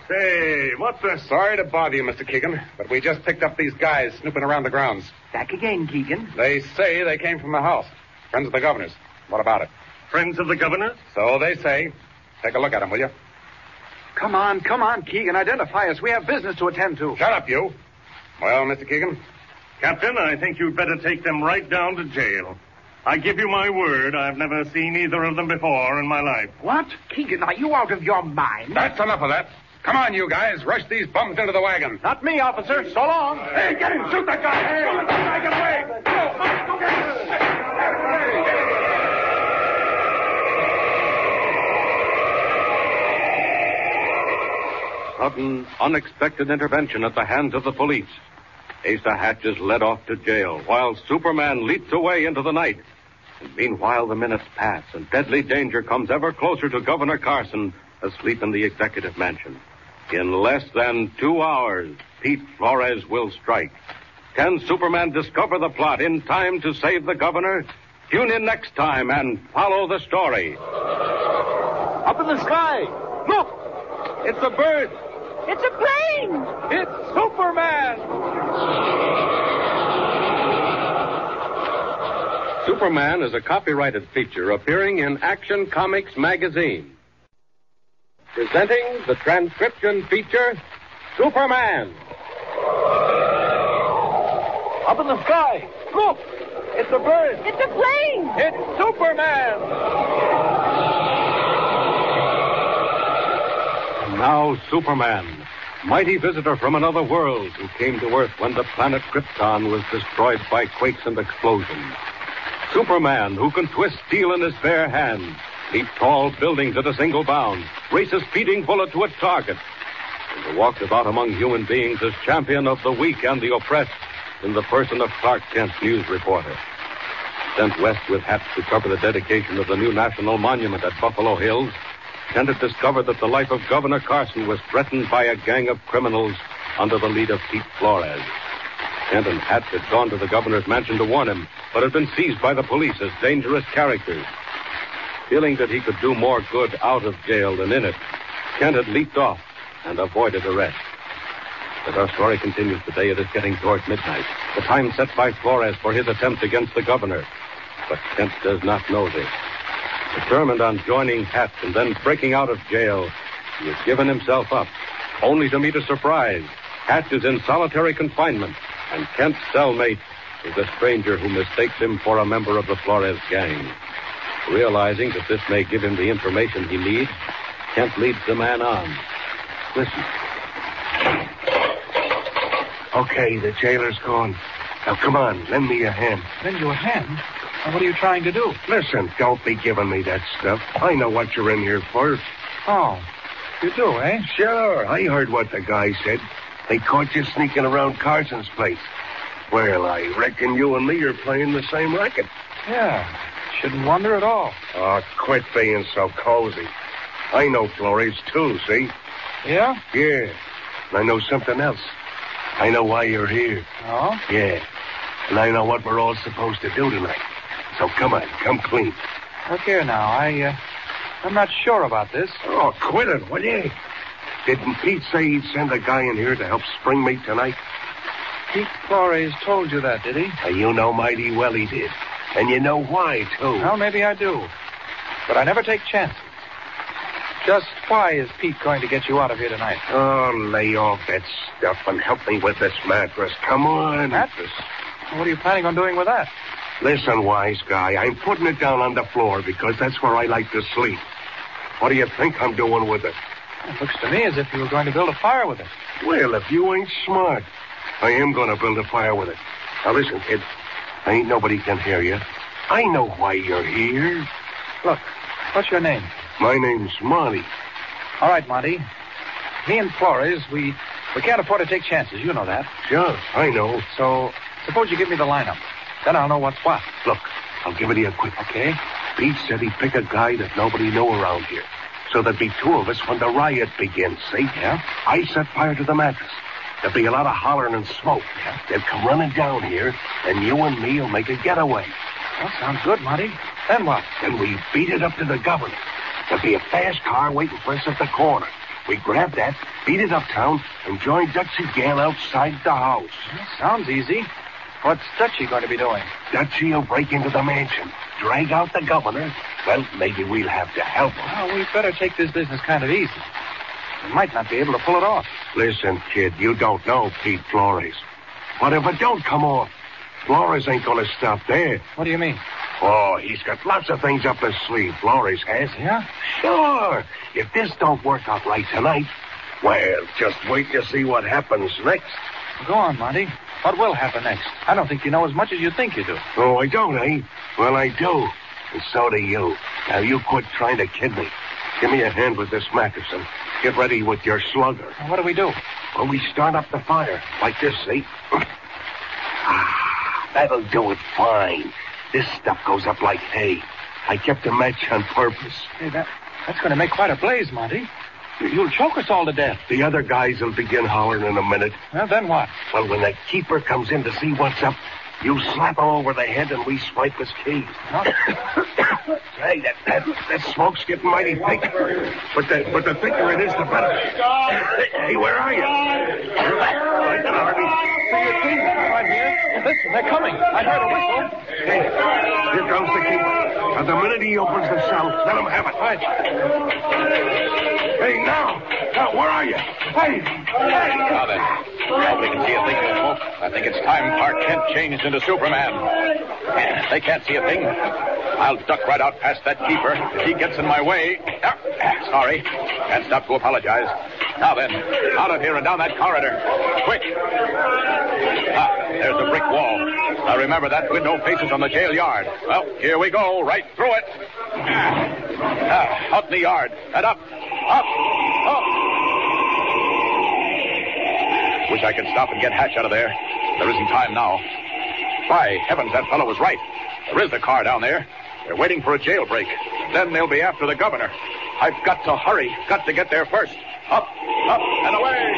[SPEAKER 11] Say, what the...
[SPEAKER 4] Sorry to bother you, Mr. Keegan, but we just picked up these guys snooping around the grounds.
[SPEAKER 5] Back again, Keegan.
[SPEAKER 4] They say they came from the house. Friends of the governor's. What about it?
[SPEAKER 11] Friends of the governor?
[SPEAKER 4] So they say. Take a look at them, will you?
[SPEAKER 13] Come on, Keegan. Identify us. We have business to attend to.
[SPEAKER 4] Shut up, you. Well, Mr. Keegan?
[SPEAKER 11] Captain, I think you'd better take them right down to jail. I give you my word, I've never seen either of them before in my life.
[SPEAKER 5] What? Keegan, are you out of your mind?
[SPEAKER 4] That's enough of that. Come on, you guys. Rush these bums into the wagon.
[SPEAKER 13] Not me, officer. So long.
[SPEAKER 4] Hey, get him. Shoot that guy. Hey, shoot that guy. Get away. Go get him. Sudden, unexpected intervention at the hands of the police. Asa Hatch is led off to jail, while Superman leaps away into the night. And meanwhile, the minutes pass, and deadly danger comes ever closer to Governor Carson, asleep in the executive mansion. In less than 2 hours, Pete Flores will strike. Can Superman discover the plot in time to save the governor? Tune in next time and follow the story.
[SPEAKER 5] Up in the sky. Look! It's a bird.
[SPEAKER 7] It's a plane.
[SPEAKER 5] It's Superman.
[SPEAKER 1] Superman is a copyrighted feature appearing in Action Comics magazine. Presenting the transcription feature, Superman.
[SPEAKER 5] Up in the sky. Look! It's a bird.
[SPEAKER 7] It's a plane.
[SPEAKER 5] It's Superman.
[SPEAKER 1] And now, Superman, mighty visitor from another world who came to Earth when the planet Krypton was destroyed by quakes and explosions. Superman, who can twist steel in his bare hands, leap tall buildings at a single bound, race a speeding bullet to a target, and who walks about among human beings as champion of the weak and the oppressed in the person of Clark Kent, news reporter. Sent west with Hatch to cover the dedication of the new national monument at Buffalo Hills, Kent had discovered that the life of Governor Carson was threatened by a gang of criminals under the lead of Pete Flores. Kent and Hatch had gone to the governor's mansion to warn him, but had been seized by the police as dangerous characters. Feeling that he could do more good out of jail than in it, Kent had leaped off and avoided arrest. As our story continues today, it is getting towards midnight, the time set by Flores for his attempt against the governor. But Kent does not know this. Determined on joining Hatch and then breaking out of jail, he has given himself up, only to meet a surprise. Hatch is in solitary confinement, and Kent's cellmate is a stranger who mistakes him for a member of the Flores gang. Realizing that this may give him the information he needs, Kent leads the man on. Listen.
[SPEAKER 14] Okay, the jailer's gone. Now, come on, lend me a hand.
[SPEAKER 13] Lend you a hand? Now, what are you trying to do?
[SPEAKER 14] Listen, don't be giving me that stuff. I know what you're in here for.
[SPEAKER 13] Oh, you do, eh?
[SPEAKER 14] Sure, I heard what the guy said. They caught you sneaking around Carson's place. Well, I reckon you and me are playing the same racket.
[SPEAKER 13] Yeah, shouldn't wonder at all.
[SPEAKER 14] Oh, quit being so cozy. I know Flores, too, see?
[SPEAKER 13] Yeah?
[SPEAKER 14] Yeah. And I know something else. I know why you're here.
[SPEAKER 13] Oh?
[SPEAKER 14] Yeah. And I know what we're all supposed to do tonight. So come on, come clean.
[SPEAKER 13] Look here now, I'm not sure about this.
[SPEAKER 14] Oh, quit it, will you? Didn't Pete say he'd send a guy in here to help spring me tonight?
[SPEAKER 13] Pete Flores told you that, did he?
[SPEAKER 14] You know mighty well he did. And you know why, too.
[SPEAKER 13] Well, maybe I do. But I never take chances. Just why is Pete going to get you out of here tonight?
[SPEAKER 14] Oh, lay off that stuff and help me with this mattress. Come on.
[SPEAKER 13] Mattress? What are you planning on doing with that?
[SPEAKER 14] Listen, wise guy, I'm putting it down on the floor because that's where I like to sleep. What do you think I'm doing with it?
[SPEAKER 13] It looks to me as if you were going to build a fire with it.
[SPEAKER 14] Well, if you ain't smart, I am going to build a fire with it. Now, listen, kid. Ain't nobody can hear you. I know why you're here.
[SPEAKER 13] Look, what's your name?
[SPEAKER 14] My name's Monty.
[SPEAKER 13] All right, Monty. Me and Flores, we can't afford to take chances. You know that.
[SPEAKER 14] Sure, I know.
[SPEAKER 13] So Suppose you give me the lineup. Then I'll know what's what.
[SPEAKER 14] Look, I'll give it to you quick.
[SPEAKER 13] Okay.
[SPEAKER 14] Pete said he'd pick a guy that nobody knew around here. So there'd be two of us when the riot begins, see?
[SPEAKER 13] Yeah?
[SPEAKER 14] I set fire to the mattress. There'll be a lot of hollering and smoke. Yeah? They'll come running down here, and you and me will make a getaway.
[SPEAKER 13] Well, sounds good, Monty. Then what?
[SPEAKER 14] Then we beat it up to the governor. There'll be a fast car waiting for us at the corner. We grab that, beat it uptown, and join Dutchy Gale outside the house.
[SPEAKER 13] Well, sounds easy. What's Dutchy going to be doing?
[SPEAKER 14] Dutchy will break into the mansion, drag out the governor. Well, maybe we'll have to help him.
[SPEAKER 13] Well, we'd better take this business kind of easy. We might not be able to pull it off.
[SPEAKER 14] Listen, kid, you don't know Pete Flores. But if it don't come off, Flores ain't going to stop there.
[SPEAKER 13] What do you mean?
[SPEAKER 14] Oh, he's got lots of things up his sleeve, Flores has.
[SPEAKER 13] Yeah?
[SPEAKER 14] Sure. If this don't work out right tonight, well, just wait to see what happens next.
[SPEAKER 13] Go on, Monty. What will happen next? I don't think you know as much as you think you do.
[SPEAKER 14] Oh, I don't, eh? Well, I do. And so do you. Now, you quit trying to kid me. Give me a hand with this mattress and get ready with your slugger.
[SPEAKER 13] What do we do?
[SPEAKER 14] Well, we start up the fire. Like this, see? That'll do it fine. This stuff goes up like hay. I kept a match on purpose.
[SPEAKER 13] Hey, that's going to make quite a blaze, Monty. You'll choke us all to death.
[SPEAKER 14] The other guys will begin hollering in a minute.
[SPEAKER 13] Well, then what?
[SPEAKER 14] Well, when the keeper comes in to see what's up, you slap him over the head and we swipe his keys.
[SPEAKER 13] Huh?
[SPEAKER 14] Hey, that smoke's getting mighty thick. But the thicker it is, the better. Hey, where are you? I can hardly see your teeth.
[SPEAKER 13] I'm here. Listen, they're coming. I heard a whistle.
[SPEAKER 14] Hey, here comes the keeper. And the minute he opens the cell, let him have it.
[SPEAKER 13] Right.
[SPEAKER 14] Hey, now, where are you? Hey.
[SPEAKER 3] Now then, nobody can see a thing in the smoke. I think it's time Clark Kent changed into Superman. They can't see a thing. I'll duck right out past that keeper. If he gets in my way... sorry. Can't stop to apologize. Now then, out of here and down that corridor. Quick. There's the brick wall. Now remember, that window faces on the jail yard. Well, here we go, right through it. Out in the yard. And up. Up. Up. Wish I could stop and get Hatch out of there. There isn't time now. By heavens, that fellow was right. There is a car down there. They're waiting for a jailbreak. Then they'll be after the governor. I've got to hurry. Got to get there first. Up, up, and away!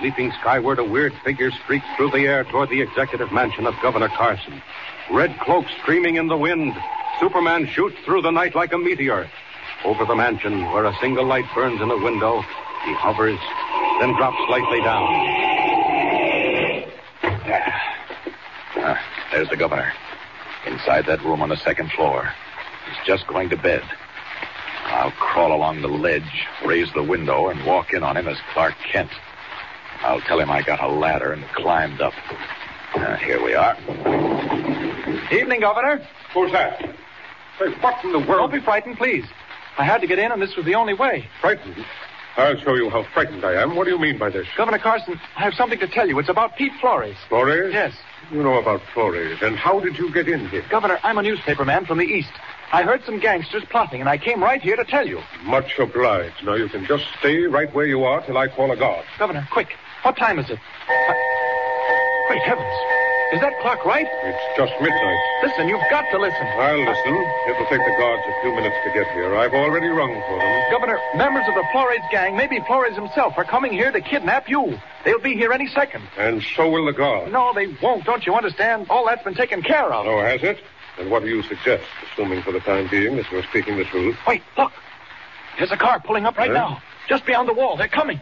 [SPEAKER 1] Leaping skyward, a weird figure streaks through the air toward the executive mansion of Governor Carson. Red cloak streaming in the wind, Superman shoots through the night like a meteor. Over the mansion, where a single light burns in a window, he hovers, then drops slightly down.
[SPEAKER 3] There's the governor. Inside that room on the second floor. He's just going to bed. I'll crawl along the ledge, raise the window, and walk in on him as Clark Kent. I'll tell him I got a ladder and climbed up. Here we are.
[SPEAKER 13] Evening, Governor.
[SPEAKER 10] Who's that? Hey, what in the world?
[SPEAKER 13] Don't be frightened, please. I had to get in, and this was the only way.
[SPEAKER 10] Frightened? I'll show you how frightened I am. What do you mean by this?
[SPEAKER 13] Governor Carson, I have something to tell you. It's about Pete Flores.
[SPEAKER 10] Flores?
[SPEAKER 13] Yes.
[SPEAKER 10] You know about Flores. And how did you get in here?
[SPEAKER 13] Governor, I'm a newspaper man from the East. I heard some gangsters plotting, and I came right here to tell you.
[SPEAKER 10] Much obliged. Now, you can just stay right where you are till I call a guard.
[SPEAKER 13] Governor, quick. What time is it? Great heavens. Is that clock right?
[SPEAKER 10] It's just midnight.
[SPEAKER 13] Listen, you've got to listen.
[SPEAKER 10] I'll listen. It'll take the guards a few minutes to get here. I've already rung for them.
[SPEAKER 13] Governor, members of the Flores gang, maybe Flores himself, are coming here to kidnap you. They'll be here any second.
[SPEAKER 10] And so will the guards.
[SPEAKER 13] No, they won't. Don't you understand? All that's been taken care of.
[SPEAKER 10] Oh, has it? And what do you suggest, assuming for the time being that you're speaking the truth?
[SPEAKER 13] Wait, look. There's a car pulling up right now. Just beyond the wall. They're coming.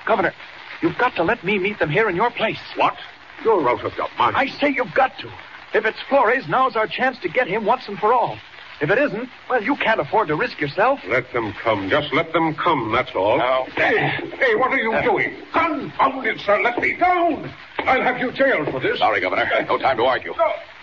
[SPEAKER 13] Governor, you've got to let me meet them here in your place.
[SPEAKER 10] What? You're out of your mind.
[SPEAKER 13] I say you've got to. If it's Flores, now's our chance to get him once and for all. If it isn't, well, you can't afford to risk yourself.
[SPEAKER 10] Let them come. Just let them come, that's all.
[SPEAKER 13] No.
[SPEAKER 10] Hey, what are you doing? Confound it, sir. Let me down. I'll have you jailed for this.
[SPEAKER 3] Sorry, Governor. No time to argue.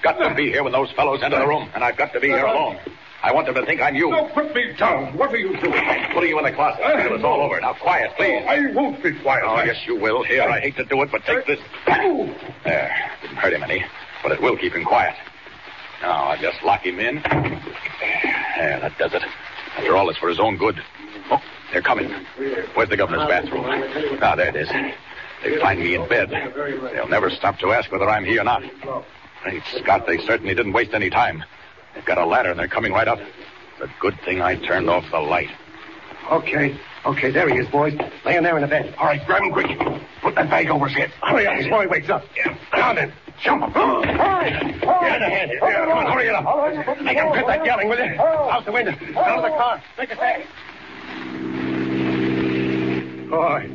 [SPEAKER 3] Got to be here when those fellows enter the room, and I've got to be here alone. I want them to think I'm you.
[SPEAKER 10] No, put me down. What are you doing?
[SPEAKER 3] I'm putting you in the closet until it's all over. Now, quiet, please.
[SPEAKER 10] I won't be quiet.
[SPEAKER 3] Oh, yes, you will. Here, I hate to do it, but take this. There. Didn't hurt him any, but it will keep him quiet. Now, I'll just lock him in. There, that does it. After all, it's for his own good. Oh, They're coming. Where's the governor's bathroom? Ah, there it is. They find me in bed. They'll never stop to ask whether I'm here or not. Great Scott, they certainly didn't waste any time. They've got a ladder and they're coming right up. It's a good thing I turned off the light.
[SPEAKER 14] Okay, there he is, boys. Laying there in the bed. All right, grab him quick. Put that bag over his head. Hurry up before he wakes up. Yeah. Now then, jump him. Hurry! Get in the hand. Here, come on, hurry it up. Make him quit that yelling, will you? Out the window. Down to the car. Make it fast.
[SPEAKER 10] Boy,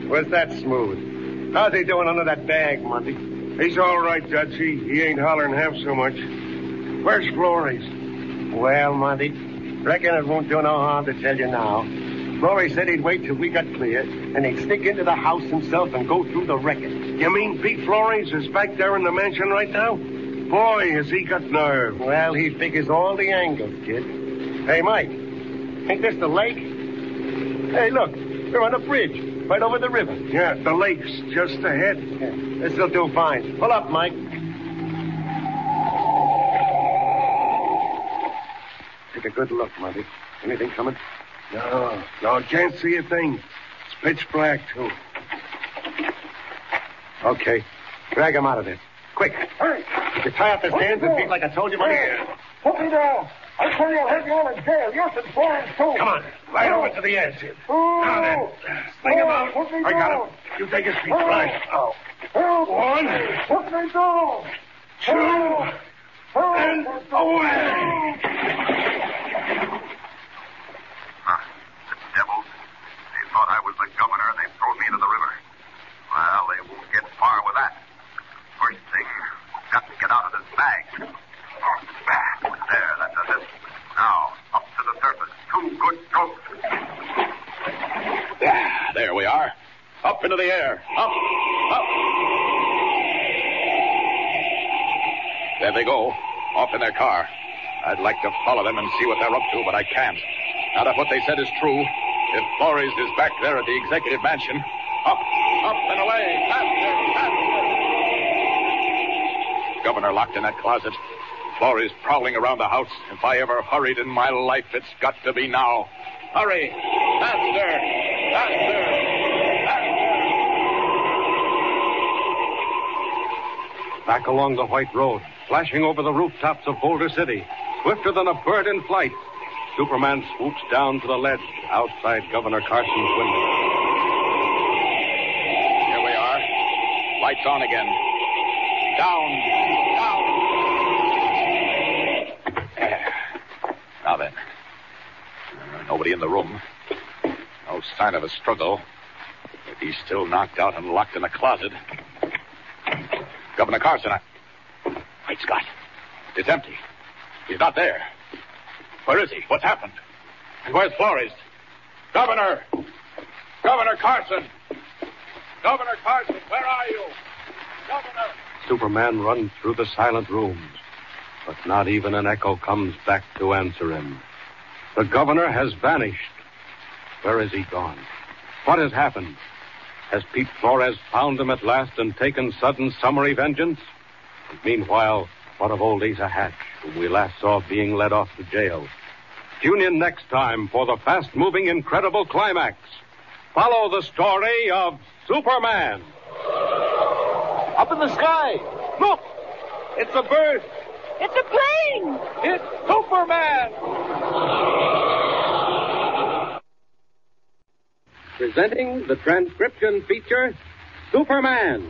[SPEAKER 10] was that smooth. How's he doing under that bag, Monty?
[SPEAKER 11] He's all right, Judge. He ain't hollering half so much. Where's Flores?
[SPEAKER 6] Well, Monty, reckon it won't do no harm to tell you now. Flores said he'd wait till we got clear, and he'd sneak into the house himself and go through the wreckage.
[SPEAKER 11] You mean Pete Flores is back there in the mansion right now? Boy, has he got nerve.
[SPEAKER 6] Well, he figures all the angles, kid. Hey, Mike, ain't this the lake? Hey, look, we're on a bridge, right over the river.
[SPEAKER 11] Yeah, the lake's just ahead.
[SPEAKER 6] Yeah, this'll do fine. Pull up, Mike. Take a good look, Monty. Anything coming?
[SPEAKER 11] No, can't see a thing. It's pitch black, too.
[SPEAKER 6] Okay, drag him out of this. Quick.
[SPEAKER 14] Hurry.
[SPEAKER 6] Did you tie up his hands and feet like I told you, Monty?
[SPEAKER 14] Put me down. I tell you, I'll have you all in jail. Yes, and Florence, too.
[SPEAKER 11] Come on, right over to the edge. Now then, sling him out. I got him. You take his feet. Right.
[SPEAKER 14] Oh.
[SPEAKER 11] 1,
[SPEAKER 14] Put me down.
[SPEAKER 11] 2, and away.
[SPEAKER 12] Devils. They thought I was the governor and they thrown me into the river. Well, they won't get far with that. First thing, got to get out of this bag. There, that does it. Now, up to the surface. 2 good strokes.
[SPEAKER 3] There we are. Up into the air. Up. There they go. Off in their car. I'd like to follow them and see what they're up to, but I can't. Now that what they said is true, if Flores is back there at the executive mansion, up and away, faster. Governor locked in that closet. Flores prowling around the house. If I ever hurried in my life, it's got to be now. Hurry! Faster!
[SPEAKER 1] Back along the white road, flashing over the rooftops of Boulder City, swifter than a bird in flight, Superman swoops down to the ledge outside Governor Carson's window.
[SPEAKER 3] Here we are. Lights on again. Down. Now then. Nobody in the room. No sign of a struggle. But he's still knocked out and locked in a closet. Governor Carson, Great Scott. It's empty. He's not there. Where is he? What's happened? And where's Flores? Governor Carson! Governor Carson, where are you? Governor!
[SPEAKER 1] Superman runs through the silent rooms, but not even an echo comes back to answer him. The governor has vanished. Where has he gone? What has happened? Has Pete Flores found him at last and taken sudden summary vengeance? And meanwhile, what of old Asa Hatch, whom we last saw being led off to jail? Tune in next time for the fast-moving, incredible climax. Follow the story of Superman.
[SPEAKER 7] Up in the sky. Look! It's a bird. It's a plane. It's Superman.
[SPEAKER 1] Presenting the transcription feature, Superman.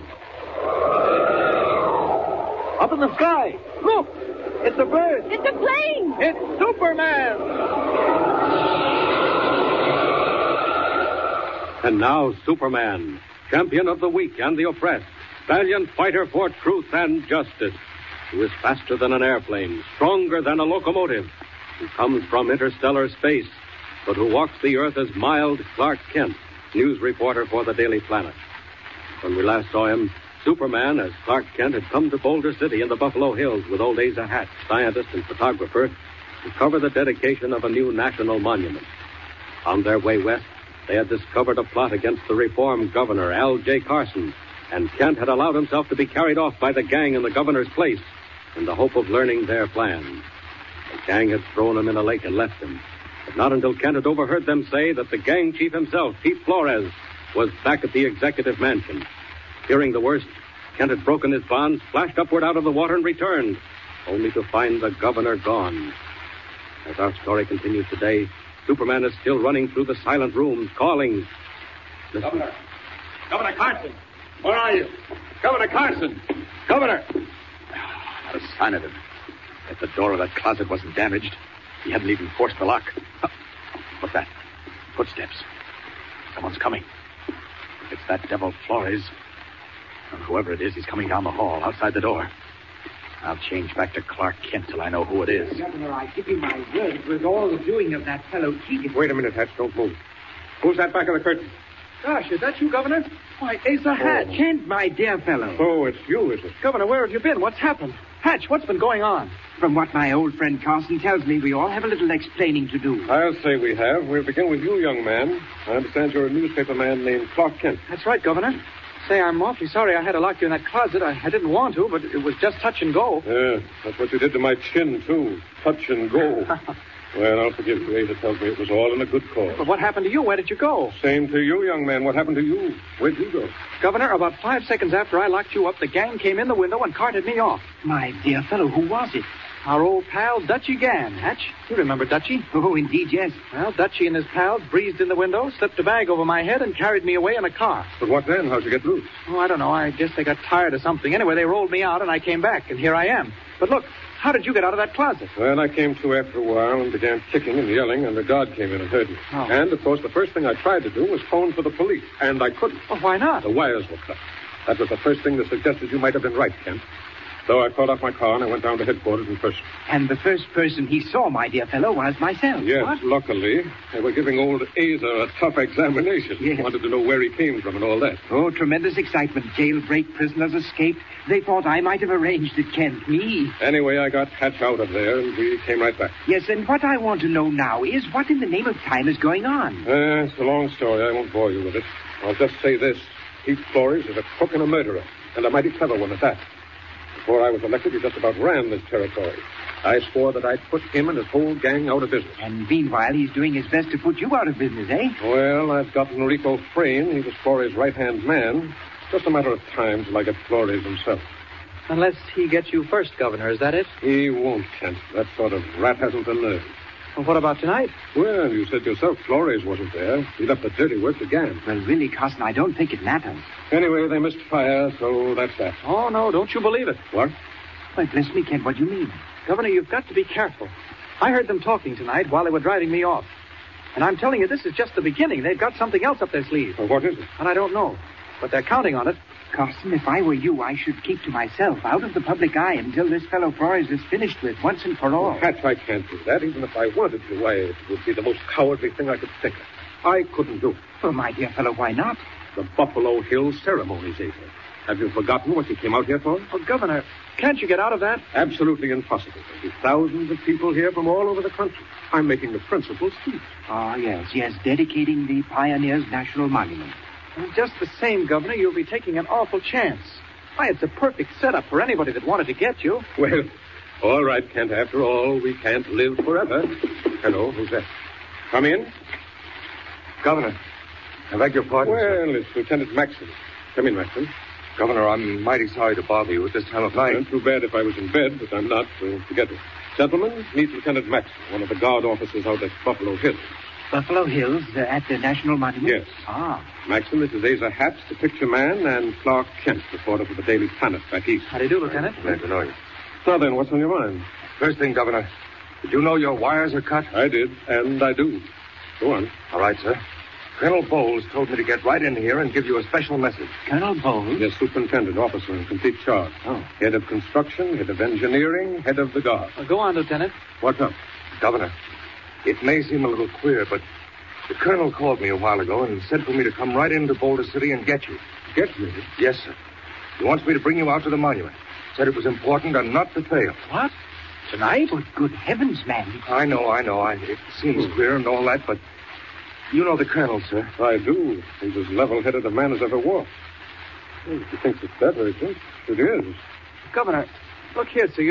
[SPEAKER 7] Up in the sky. Look! It's a bird. It's a plane. It's Superman.
[SPEAKER 1] And now, Superman, champion of the weak and the oppressed, valiant fighter for truth and justice, who is faster than an airplane, stronger than a locomotive, who comes from interstellar space, but who walks the earth as mild Clark Kent, news reporter for the Daily Planet. When we last saw him, Superman, as Clark Kent, had come to Boulder City in the Buffalo Hills with old Asa Hatch, scientist and photographer, to cover the dedication of a new national monument. On their way west, they had discovered a plot against the reformed governor, L.J. Carson, and Kent had allowed himself to be carried off by the gang in the governor's place in the hope of learning their plans. The gang had thrown him in a lake and left him.
[SPEAKER 15] But not until Kent had overheard them say that the gang chief himself, Pete Flores, was back at the executive mansion. Hearing the worst, Kent had broken his bonds, splashed upward out of the water, and returned, only to find the governor gone. As our story continues today, Superman is still running through the silent rooms, calling. Listen.
[SPEAKER 7] Governor! Governor Carson! Where are you? Governor Carson! Governor!
[SPEAKER 3] Not a sign of him. If the door of that closet wasn't damaged, he hadn't even forced the lock. What's that? Footsteps. Someone's coming. It's that devil Flores. And whoever it is, he's coming down the hall, outside the door. I'll change back to Clark Kent till I know who it is.
[SPEAKER 5] Governor, I give you my word, it was all the doing of that fellow Keegan.
[SPEAKER 10] Wait a minute, Hatch. Don't move. Who's that back of the curtain?
[SPEAKER 13] Gosh, is that you, Governor? Why, Asa Hatch.
[SPEAKER 5] Kent, my dear fellow.
[SPEAKER 10] Oh, it's you, is it?
[SPEAKER 13] Governor, where have you been? What's happened? Hatch, what's been going on?
[SPEAKER 5] From what my old friend Carson tells me, we all have a little explaining to do.
[SPEAKER 10] I'll say we have. We'll begin with you, young man. I understand you're a newspaper man named Clark Kent.
[SPEAKER 13] That's right, Governor. Say, I'm awfully sorry I had to lock you in that closet. I didn't want to, but it was just touch and go.
[SPEAKER 10] Yeah, that's what you did to my chin, too. Touch and go. Well, I'll forgive you. Ada tells me it was all in a good cause.
[SPEAKER 13] But what happened to you? Where did you go?
[SPEAKER 10] Same to you, young man. What happened to you? Where'd you go?
[SPEAKER 13] Governor, about 5 seconds after I locked you up, the gang came in the window and carted me off.
[SPEAKER 5] My dear fellow, who was it?
[SPEAKER 13] Our old pal, Dutchy Gann, Hatch. You remember Dutchy?
[SPEAKER 5] Oh, indeed, yes.
[SPEAKER 13] Well, Dutchy and his pals breezed in the window, slipped a bag over my head, and carried me away in a car.
[SPEAKER 10] But what then? How'd you get loose?
[SPEAKER 13] Oh, I don't know. I guess they got tired of something. Anyway, they rolled me out, and I came back, and here I am. But look, how did you get out of that closet?
[SPEAKER 10] Well, I came to after a while and began kicking and yelling, and the guard came in and heard me.
[SPEAKER 13] Oh.
[SPEAKER 10] And, of course, the first thing I tried to do was phone for the police, and I couldn't.
[SPEAKER 13] Oh, why not?
[SPEAKER 10] The wires were cut. That was the first thing that suggested you might have been right, Kent. So I called off my car and I went down to headquarters in person.
[SPEAKER 5] And the first person he saw, my dear fellow, was myself.
[SPEAKER 10] Yes,
[SPEAKER 5] What?
[SPEAKER 10] luckily. They were giving old Asa a tough examination.
[SPEAKER 5] Yes.
[SPEAKER 10] Wanted to know where he came from and all that.
[SPEAKER 5] Oh, tremendous excitement. Jailbreak, prisoners escaped. They thought I might have arranged it, Kent. Me.
[SPEAKER 10] Anyway, I got Hatch out of there and we came right back.
[SPEAKER 5] Yes, and what I want to know now is what in the name of time is going on?
[SPEAKER 10] It's a long story. I won't bore you with it. I'll just say this. Pete Flores is a crook and a murderer, and a mighty clever one at that. Before I was elected, he just about ran this territory. I swore that I'd put him and his whole gang out of business.
[SPEAKER 5] And meanwhile, he's doing his best to put you out of business, eh?
[SPEAKER 10] Well, I've got Enrico Frayne. He was Flores' right-hand man. Just a matter of time till I get Flores himself.
[SPEAKER 13] Unless he gets you first, Governor, is that it?
[SPEAKER 10] He won't, Kent. That sort of rat hasn't the nerve.
[SPEAKER 13] Well, what about tonight?
[SPEAKER 10] Well, you said yourself Flores wasn't there. He left the dirty work to Gann.
[SPEAKER 5] Well, really, Carson, I don't think it matters.
[SPEAKER 10] Anyway, they missed fire, so that's that.
[SPEAKER 13] Oh, no, don't you believe it.
[SPEAKER 10] What?
[SPEAKER 5] Why, bless me, Kent, what do you mean?
[SPEAKER 13] Governor, you've got to be careful. I heard them talking tonight while they were driving me off. And I'm telling you, this is just the beginning. They've got something else up their sleeve.
[SPEAKER 10] Well, what is it?
[SPEAKER 13] And I don't know. But they're counting on it.
[SPEAKER 5] Carson, if I were you, I should keep to myself, out of the public eye, until this fellow Flores is finished with, once and for all.
[SPEAKER 10] Well, Hatch, I can't do that. Even if I wanted to, it would be the most cowardly thing I could think of. I couldn't do it.
[SPEAKER 5] Oh, my dear fellow, why not?
[SPEAKER 10] The Buffalo Hills ceremonies, Asa. Have you forgotten what you came out here for?
[SPEAKER 13] Oh, Governor, can't you get out of that?
[SPEAKER 10] Absolutely impossible. There'll be thousands of people here from all over the country. I'm making the principal speech.
[SPEAKER 5] Ah, yes, dedicating the Pioneers National Monument.
[SPEAKER 13] And just the same, Governor, you'll be taking an awful chance. Why, it's a perfect setup for anybody that wanted to get you.
[SPEAKER 10] Well, all right, Kent. After all, we can't live forever. Hello, who's that? Come in.
[SPEAKER 16] Governor, I beg your pardon, sir.
[SPEAKER 10] Well, it's Lieutenant Maxson. Come in, Maxson.
[SPEAKER 16] Governor, I'm mighty sorry to bother you at this time of night.
[SPEAKER 10] Well, too bad if I was in bed, but I'm not, so forget it. Gentlemen, meet Lieutenant Maxson, one of the guard officers out at Buffalo Hills.
[SPEAKER 5] Buffalo Hills, at the National Monument?
[SPEAKER 10] Yes.
[SPEAKER 5] Ah.
[SPEAKER 10] Maxson, this is Asa Hatch, the picture man, and Clark Kent, reporter for the Daily Planet back east.
[SPEAKER 13] How do you do, Lieutenant?
[SPEAKER 16] Glad to know you.
[SPEAKER 10] Now then, what's on your mind?
[SPEAKER 16] First thing, Governor, did you know your wires are cut?
[SPEAKER 10] I did, and I do. Go on.
[SPEAKER 16] All right, sir. Colonel Bowles told me to get right in here and give you a special message.
[SPEAKER 5] Colonel Bowles?
[SPEAKER 10] Yes, superintendent, officer in complete charge.
[SPEAKER 5] Oh.
[SPEAKER 10] Head of construction, head of engineering, head of the guard.
[SPEAKER 13] Go on, Lieutenant.
[SPEAKER 10] What's up?
[SPEAKER 16] Governor, it may seem a little queer, but the colonel called me a while ago and said for me to come right into Boulder City and get you.
[SPEAKER 10] Get me?
[SPEAKER 16] Yes, sir. He wants me to bring you out to the monument. Said it was important and not to fail.
[SPEAKER 13] What? Tonight?
[SPEAKER 5] Oh, good heavens, man.
[SPEAKER 16] I know. It seems queer and all that, but you know the colonel, sir.
[SPEAKER 10] I do. He's as level-headed a man as ever walked. Well, if he thinks it's that urgent, it is.
[SPEAKER 13] Governor, look here, sir.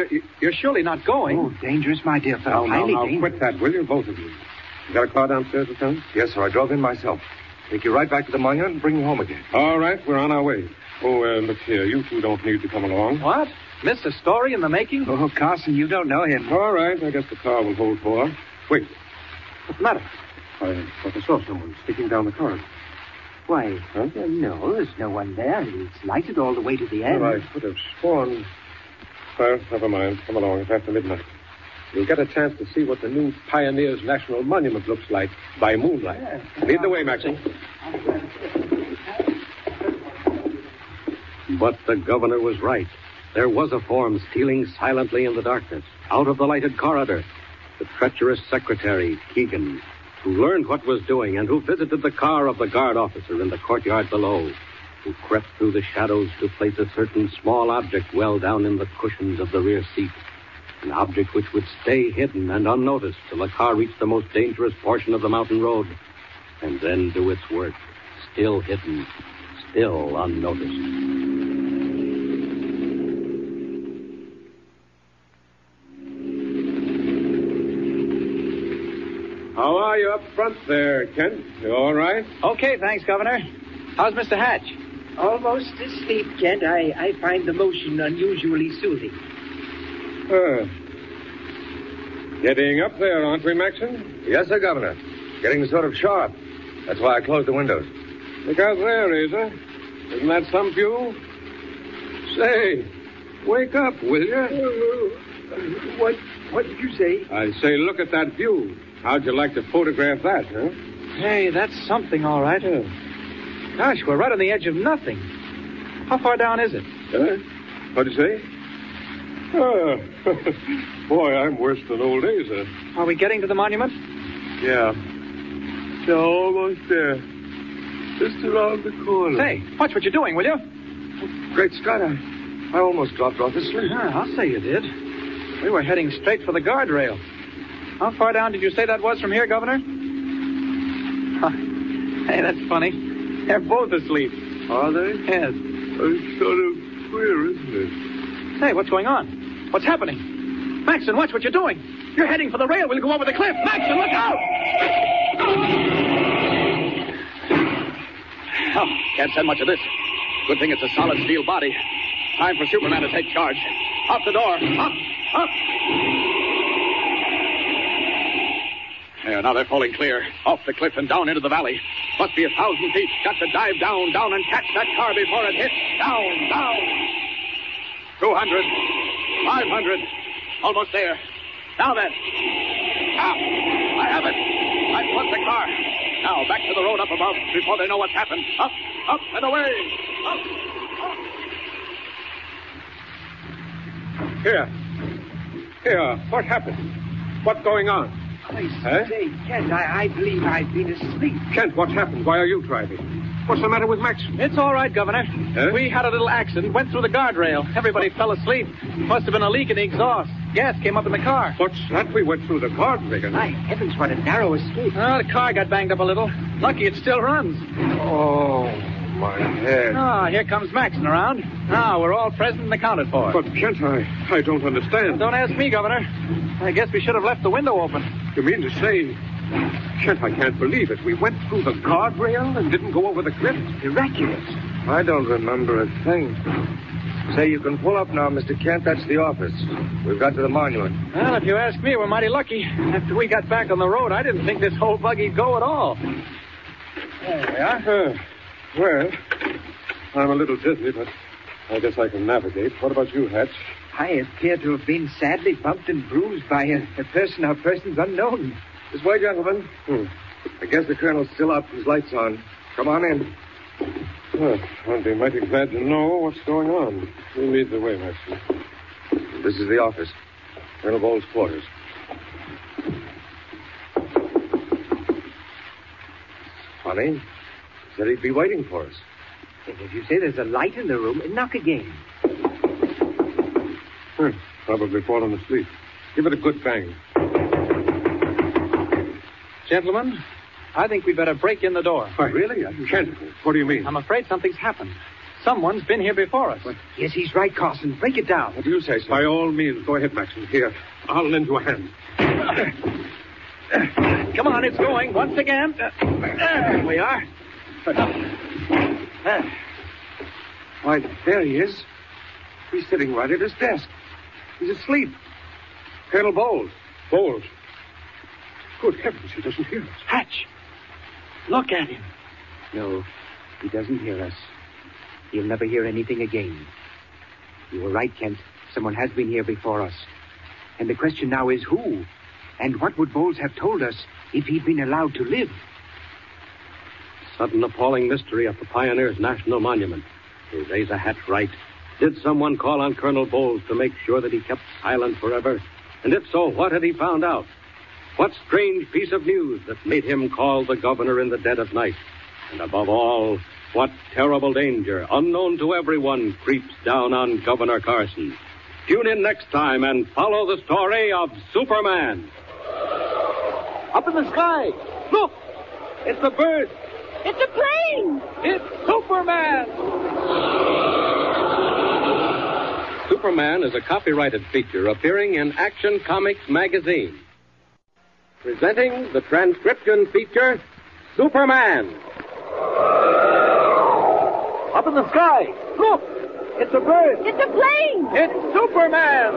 [SPEAKER 13] You're surely not going.
[SPEAKER 5] Oh, dangerous, my dear fellow. Highly dangerous.
[SPEAKER 10] Quit that, will you, both of you? You got a car downstairs, Lieutenant?
[SPEAKER 16] Yes, sir. I drove in myself. Take you right back to the monument and bring you home again.
[SPEAKER 10] All right, we're on our way. Oh, look here. You two don't need to come along.
[SPEAKER 13] What? Mr. Story in the making?
[SPEAKER 9] Oh, Carson, you don't know him.
[SPEAKER 10] All right, I guess the car will hold four. Wait. What's the matter? I thought I saw someone sneaking down the corridor.
[SPEAKER 9] Why, no, there's no one there. It's lighted all the way to the end.
[SPEAKER 10] Well, I could have sworn. Well, never mind. Come along. It's after midnight. You'll get a chance to see what the new Pioneers National Monument looks like by moonlight. Lead the way, Maxie.
[SPEAKER 15] But the governor was right. There was a form stealing silently in the darkness, out of the lighted corridor. The treacherous secretary, Keegan, who learned what was doing and who visited the car of the guard officer in the courtyard below, who crept through the shadows to place a certain small object well down in the cushions of the rear seat. An object which would stay hidden and unnoticed till the car reached the most dangerous portion of the mountain road, and then do its work, still hidden, still unnoticed.
[SPEAKER 10] How are you up front there, Kent? You all right?
[SPEAKER 13] Okay, thanks, Governor. How's Mr. Hatch?
[SPEAKER 5] Almost asleep, Kent. I find the motion unusually soothing.
[SPEAKER 10] Getting up there, aren't we, Maxon?
[SPEAKER 16] Yes, sir, Governor. Getting sort of sharp. That's why I closed the windows.
[SPEAKER 10] Look out there, Asa. Isn't that some view? Say, wake up, will you?
[SPEAKER 5] What did you say?
[SPEAKER 10] I say, look at that view. How'd you like to photograph that, huh?
[SPEAKER 13] Hey, that's something, all right. Gosh, we're right on the edge of nothing. How far down is it?
[SPEAKER 10] What'd you say? Boy, I'm worse than old Asa.
[SPEAKER 13] Are we getting to the monument?
[SPEAKER 10] Yeah. Yeah, almost there. Just around the corner.
[SPEAKER 13] Say, watch what you're doing, will you?
[SPEAKER 16] Great Scott, I almost dropped off asleep.
[SPEAKER 13] I'll say you did. We were heading straight for the guardrail. How far down did you say that was from here, Governor? Hey, that's funny. They're both asleep.
[SPEAKER 10] Are they?
[SPEAKER 13] Yes.
[SPEAKER 10] It's sort of queer, isn't it?
[SPEAKER 13] Hey, what's going on? What's happening? Maxon, watch what you're doing. You're heading for the rail. We'll go over the cliff. Maxon, look out!
[SPEAKER 3] Oh, can't send much of this. Good thing it's a solid steel body. Time for Superman to take charge. Out the door. Up. There, now they're falling clear. Off the cliff and down into the valley. Must be 1,000 feet. Got to dive down, and catch that car before it hits. Down. 200. 500. Almost there. Now then. I have it. I've flipped the car. Now back to the road up above before they know what's happened. Up, and away. Up.
[SPEAKER 10] Here. What happened? What's going on?
[SPEAKER 5] I say, Kent, I believe I've been asleep.
[SPEAKER 10] Kent, what's happened? Why are you driving? What's the matter with Max?
[SPEAKER 13] It's all right, Governor. We had a little accident, went through the guardrail. Everybody fell asleep. Must have been a leak in the exhaust. Gas came up in the car.
[SPEAKER 10] What's that? We went through the guardrail.
[SPEAKER 5] My heavens, what a narrow escape.
[SPEAKER 13] Oh, the car got banged up a little. Lucky it still runs.
[SPEAKER 10] Oh, my head.
[SPEAKER 13] Here comes Maxon around. Now, we're all present and accounted for.
[SPEAKER 10] But, Kent, I don't understand.
[SPEAKER 13] Don't ask me, Governor. I guess we should have left the window open.
[SPEAKER 10] You mean to say... Kent, I can't believe it. We went through the guardrail and didn't go over the cliff?
[SPEAKER 5] Miraculous.
[SPEAKER 16] I don't remember a thing. Say, you can pull up now, Mr. Kent. That's the office. We've got to the monument.
[SPEAKER 13] Well, if you ask me, we're mighty lucky. After we got back on the road, I didn't think this whole buggy'd go at all.
[SPEAKER 10] There we are. Well, I'm a little dizzy, but I guess I can navigate. What about you, Hatch?
[SPEAKER 5] I appear to have been sadly bumped and bruised by a person or persons unknown.
[SPEAKER 16] This way, gentlemen. I guess the colonel's still up. His light's on. Come on in.
[SPEAKER 10] Well, I'd be mighty glad to know what's going on. You lead the way, Maxon.
[SPEAKER 16] This is the office. Colonel Bowles' quarters. Funny. He said he'd be waiting for us.
[SPEAKER 5] And if you say there's a light in the room, knock again.
[SPEAKER 10] Probably fallen asleep. Give it a good bang.
[SPEAKER 13] Gentlemen, I think we'd better break in the door.
[SPEAKER 10] Why, really? You can't. What do you mean?
[SPEAKER 13] I'm afraid something's happened. Someone's been here before us.
[SPEAKER 5] Yes, he's right, Carson. Break it down.
[SPEAKER 10] What do you say, sir? By all means, go ahead, Maxon. Here, I'll lend you a hand.
[SPEAKER 13] Come on, it's going once again. There we are.
[SPEAKER 16] Why, there he is. He's sitting right at his desk. He's asleep.
[SPEAKER 15] Colonel Bowles. Bowles. Good heavens, he doesn't hear us.
[SPEAKER 9] Hatch, look at him.
[SPEAKER 5] No, he doesn't hear us. He'll never hear anything again. You were right, Kent. Someone has been here before us. And the question now is who? And what would Bowles have told us if he'd been allowed to live?
[SPEAKER 15] Sudden appalling mystery at the Pioneers' National Monument. Is Asa Hatch right? Did someone call on Colonel Bowles to make sure that he kept silent forever? And if so, what had he found out? What strange piece of news that made him call the governor in the dead of night? And above all, what terrible danger, unknown to everyone, creeps down on Governor Carson? Tune in next time and follow the story of Superman.
[SPEAKER 7] Up in the sky. Look! It's a bird.
[SPEAKER 17] It's a plane!
[SPEAKER 7] It's Superman!
[SPEAKER 15] Superman is a copyrighted feature appearing in Action Comics magazine. Presenting the transcription feature, Superman.
[SPEAKER 7] Up in the sky. Look! It's a bird.
[SPEAKER 17] It's a plane!
[SPEAKER 7] It's Superman!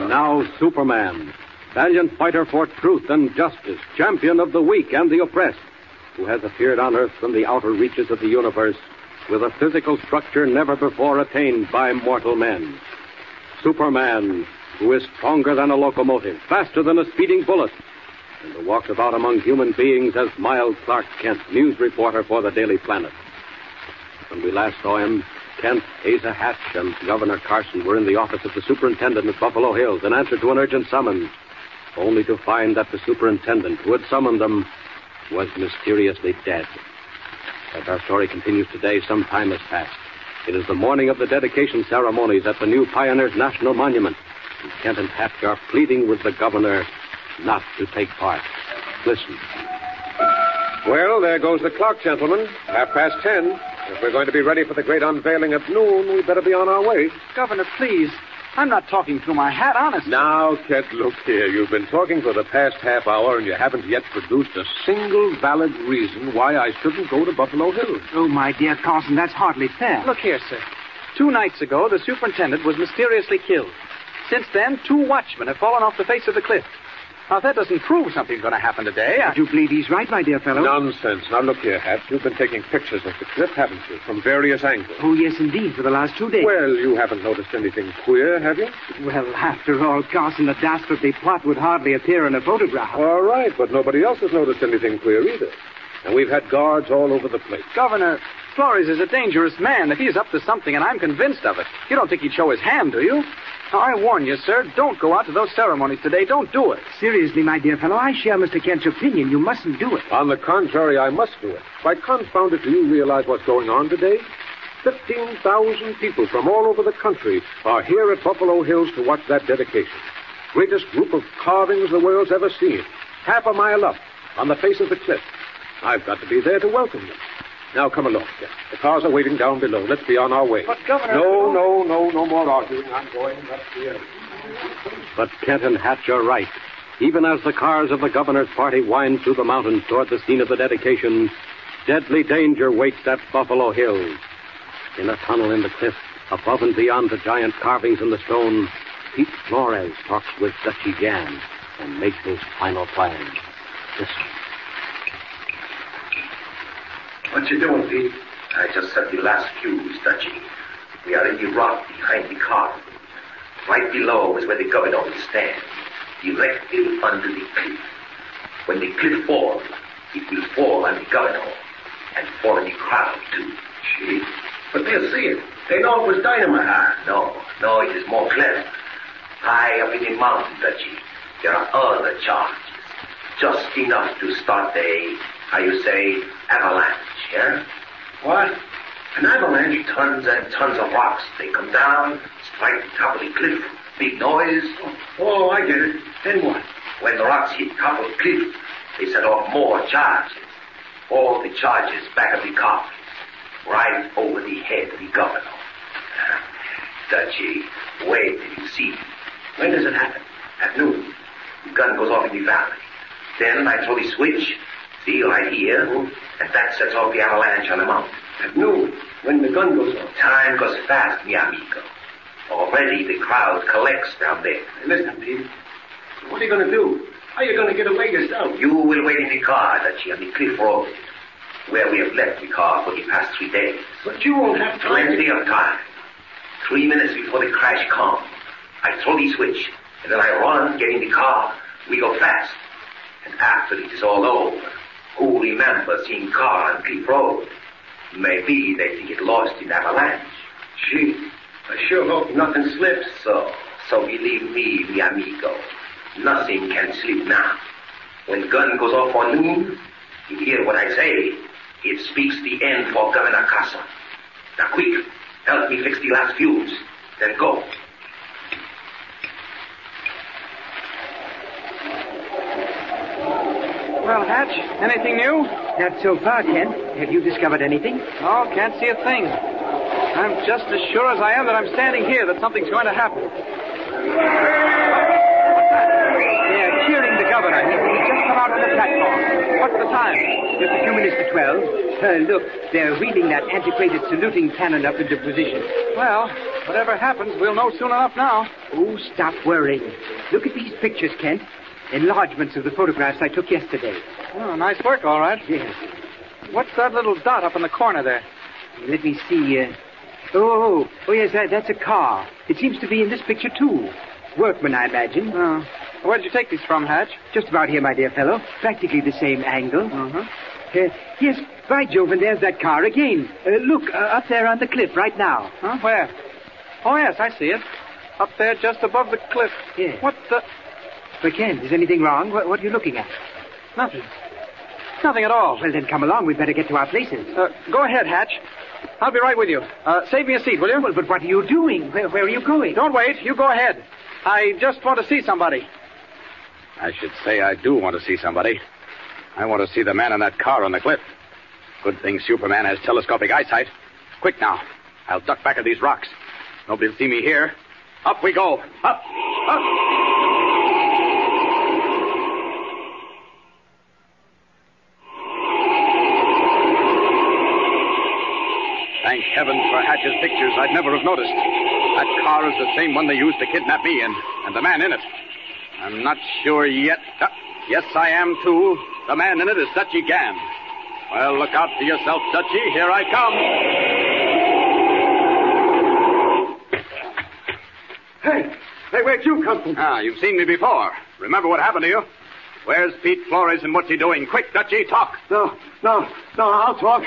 [SPEAKER 15] Now Superman, valiant fighter for truth and justice, champion of the weak and the oppressed, who has appeared on Earth from the outer reaches of the universe with a physical structure never before attained by mortal men. Superman, who is stronger than a locomotive, faster than a speeding bullet, and who walks about among human beings as Miles Clark Kent, news reporter for the Daily Planet. When we last saw him, Kent, Asa Hatch, and Governor Carson were in the office of the superintendent at Buffalo Hills in answer to an urgent summons, only to find that the superintendent who had summoned them was mysteriously dead. As our story continues today, some time has passed. It is the morning of the dedication ceremonies at the new Pioneers' National Monument, and Kent and Hatch are pleading with the governor not to take part. Listen.
[SPEAKER 10] Well, there goes the clock, gentlemen. 10:30. If we're going to be ready for the great unveiling at noon, we'd better be on our way.
[SPEAKER 13] Governor, please. I'm not talking through my hat, honestly.
[SPEAKER 10] Now, Kent, look here. You've been talking for the past half hour, and you haven't yet produced a single valid reason why I shouldn't go to Buffalo Hills.
[SPEAKER 5] Oh, my dear Carson, that's hardly fair.
[SPEAKER 13] Look here, sir. 2 nights ago, the superintendent was mysteriously killed. Since then, 2 watchmen have fallen off the face of the cliff. Now, if that doesn't prove something's going to happen today,
[SPEAKER 5] I do believe he's right, my dear fellow.
[SPEAKER 10] Nonsense. Now, look here, Hatch. You've been taking pictures of the cliff, haven't you? From various angles.
[SPEAKER 5] Oh, yes, indeed, for the last 2 days.
[SPEAKER 10] Well, you haven't noticed anything queer, have you?
[SPEAKER 5] Well, after all, Carson, a dastardly plot would hardly appear in a photograph.
[SPEAKER 10] All right, but nobody else has noticed anything queer either. And we've had guards all over the place.
[SPEAKER 13] Governor, Flores is a dangerous man. If he's up to something, and I'm convinced of it, you don't think he'd show his hand, do you? Now, I warn you, sir, don't go out to those ceremonies today. Don't do it.
[SPEAKER 5] Seriously, my dear fellow, I share Mr. Kent's opinion. You mustn't do it.
[SPEAKER 10] On the contrary, I must do it. Why, confound it, do you realize what's going on today? 15,000 people from all over the country are here at Buffalo Hills to watch that dedication. Greatest group of carvings the world's ever seen. Half a mile up, on the face of the cliff. I've got to be there to welcome them. Now, come along, Kent. The cars are waiting down below. Let's be on our way.
[SPEAKER 13] But, Governor...
[SPEAKER 10] No more arguing. I'm going. Let's be in.
[SPEAKER 15] But Kent and Hatch are right. Even as the cars of the governor's party wind through the mountains toward the scene of the dedication, deadly danger waits at Buffalo Hills. In a tunnel in the cliff, above and beyond the giant carvings in the stone, Pete Flores talks with Dutchy Jan and makes his final plans. Listen.
[SPEAKER 8] What you doing, Pete? I just set the last fuse, Dutchy. We are in the rock behind the car. Right below is where the governor will stand, directly under the cliff. When the cliff falls, it will fall on the governor and fall on the crowd, too. Gee, but they'll see it. They know it was dynamite. No, it is more clever. High up in the mountain, Dutchy, there are other charges. Just enough to start a, how you say, avalanche, yeah? What? An avalanche, tons and tons of rocks. They come down, strike the top of the cliff, big noise. Oh, I get it. Then what? When the rocks hit top of the cliff, they set off more charges. All the charges back of the car, right over the head of the governor. Dutchy, wait till you see. When does it happen? At noon. The gun goes off in the valley. Then I throw the switch. See, right here. And that sets off the avalanche on the mountain.
[SPEAKER 6] At noon, when the gun goes off.
[SPEAKER 8] Time goes fast, mi amigo. Already the crowd collects down there.
[SPEAKER 6] Listen, Pete. What are you going to do? How are you going to get away yourself?
[SPEAKER 8] You will wait in the car, Dutchie, on the cliff road, where we have left the car for the past 3 days.
[SPEAKER 6] But you won't have time.
[SPEAKER 8] Plenty of time. 3 minutes before the crash comes, I throw the switch, and then I run, get in the car. We go fast. And after it is all over, who remembers seeing car on Cliff Road? Maybe they think it lost in avalanche.
[SPEAKER 6] Gee, I sure hope nothing slips.
[SPEAKER 8] So believe me, mi amigo, nothing can slip now. When gun goes off on noon, you hear what I say. It speaks the end for Governor Casa. Now quick, help me fix the last fuse, then go.
[SPEAKER 13] Well, Hatch, anything new?
[SPEAKER 5] Not so far, Kent. Have you discovered anything?
[SPEAKER 13] Oh, can't see a thing. I'm just as sure as I am that I'm standing here that something's going to happen.
[SPEAKER 5] They're cheering the governor. He's just come out on the platform.
[SPEAKER 13] What's the time?
[SPEAKER 5] Just a few minutes to 12. Look, they're wheeling that antiquated saluting cannon up into position.
[SPEAKER 13] Well, whatever happens, we'll know soon enough now.
[SPEAKER 5] Oh, stop worrying. Look at these pictures, Kent. Enlargements of the photographs I took yesterday.
[SPEAKER 13] Oh, nice work, all right.
[SPEAKER 5] Yes.
[SPEAKER 13] What's that little dot up in the corner there?
[SPEAKER 5] Let me see. Oh, yes, that's a car. It seems to be in this picture, too. Workmen, I imagine.
[SPEAKER 13] Oh. Where'd you take these from, Hatch?
[SPEAKER 5] Just about here, my dear fellow. Practically the same angle.
[SPEAKER 13] Uh-huh.
[SPEAKER 5] Yes, by Jove, and there's that car again. Look, up there on the cliff right now.
[SPEAKER 13] Huh? Where? Oh, yes, I see it. Up there just above the cliff.
[SPEAKER 5] Yes.
[SPEAKER 13] What the...
[SPEAKER 5] But, Kent, is anything wrong? What are you looking at?
[SPEAKER 13] Nothing. Nothing at all.
[SPEAKER 5] Well, then come along. We'd better get to our places.
[SPEAKER 13] Go ahead, Hatch. I'll be right with you. Save me a seat, will you?
[SPEAKER 5] Well, but what are you doing? Where are you going?
[SPEAKER 13] Don't wait. You go ahead. I just want to see somebody.
[SPEAKER 3] I should say I do want to see somebody. I want to see the man in that car on the cliff. Good thing Superman has telescopic eyesight. Quick now. I'll duck back of these rocks. Nobody'll see me here. Up we go. Up. Up. Thank heavens for Hatch's pictures. I'd never have noticed. That car is the same one they used to kidnap me in, and the man in it. I'm not sure yet. Yes, I am, too. The man in it is Dutchie Gann. Well, look out for yourself, Dutchie. Here I come.
[SPEAKER 6] Hey, where'd you come from?
[SPEAKER 3] You've seen me before. Remember what happened to you? Where's Pete Flores and what's he doing? Quick, Dutchie, talk.
[SPEAKER 6] No, I'll talk.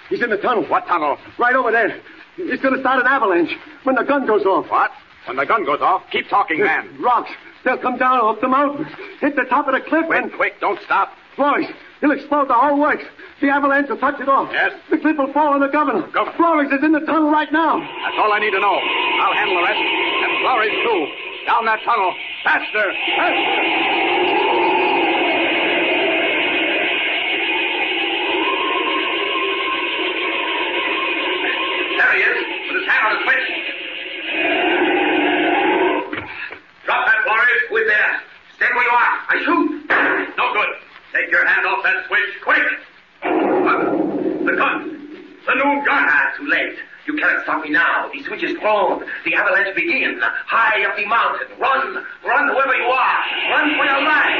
[SPEAKER 6] He's in the tunnel.
[SPEAKER 3] What tunnel?
[SPEAKER 6] Right over there. He's going to start an avalanche when the gun goes off.
[SPEAKER 3] What? When the gun goes off? Keep talking, man.
[SPEAKER 6] Rocks. They'll come down off the mountain, hit the top of the cliff,
[SPEAKER 3] and... Quick, don't stop.
[SPEAKER 6] Flores, he'll explode the whole works. The avalanche will touch it off.
[SPEAKER 3] Yes?
[SPEAKER 6] The cliff will fall on the governor. Flores is in the tunnel right now.
[SPEAKER 3] That's all I need to know. I'll handle the rest. And Flores, too. Down that tunnel. Faster!
[SPEAKER 8] There he is, with his hand on the switch. Drop that, Flores. Who is there? Stand where you are. I shoot. No good. Take your hand off that switch, quick. The gun. The new gun. Too late. You cannot stop me now. The switch is thrown. The avalanche begins. High up the mountain. Run. Run whoever you are. Run for your life.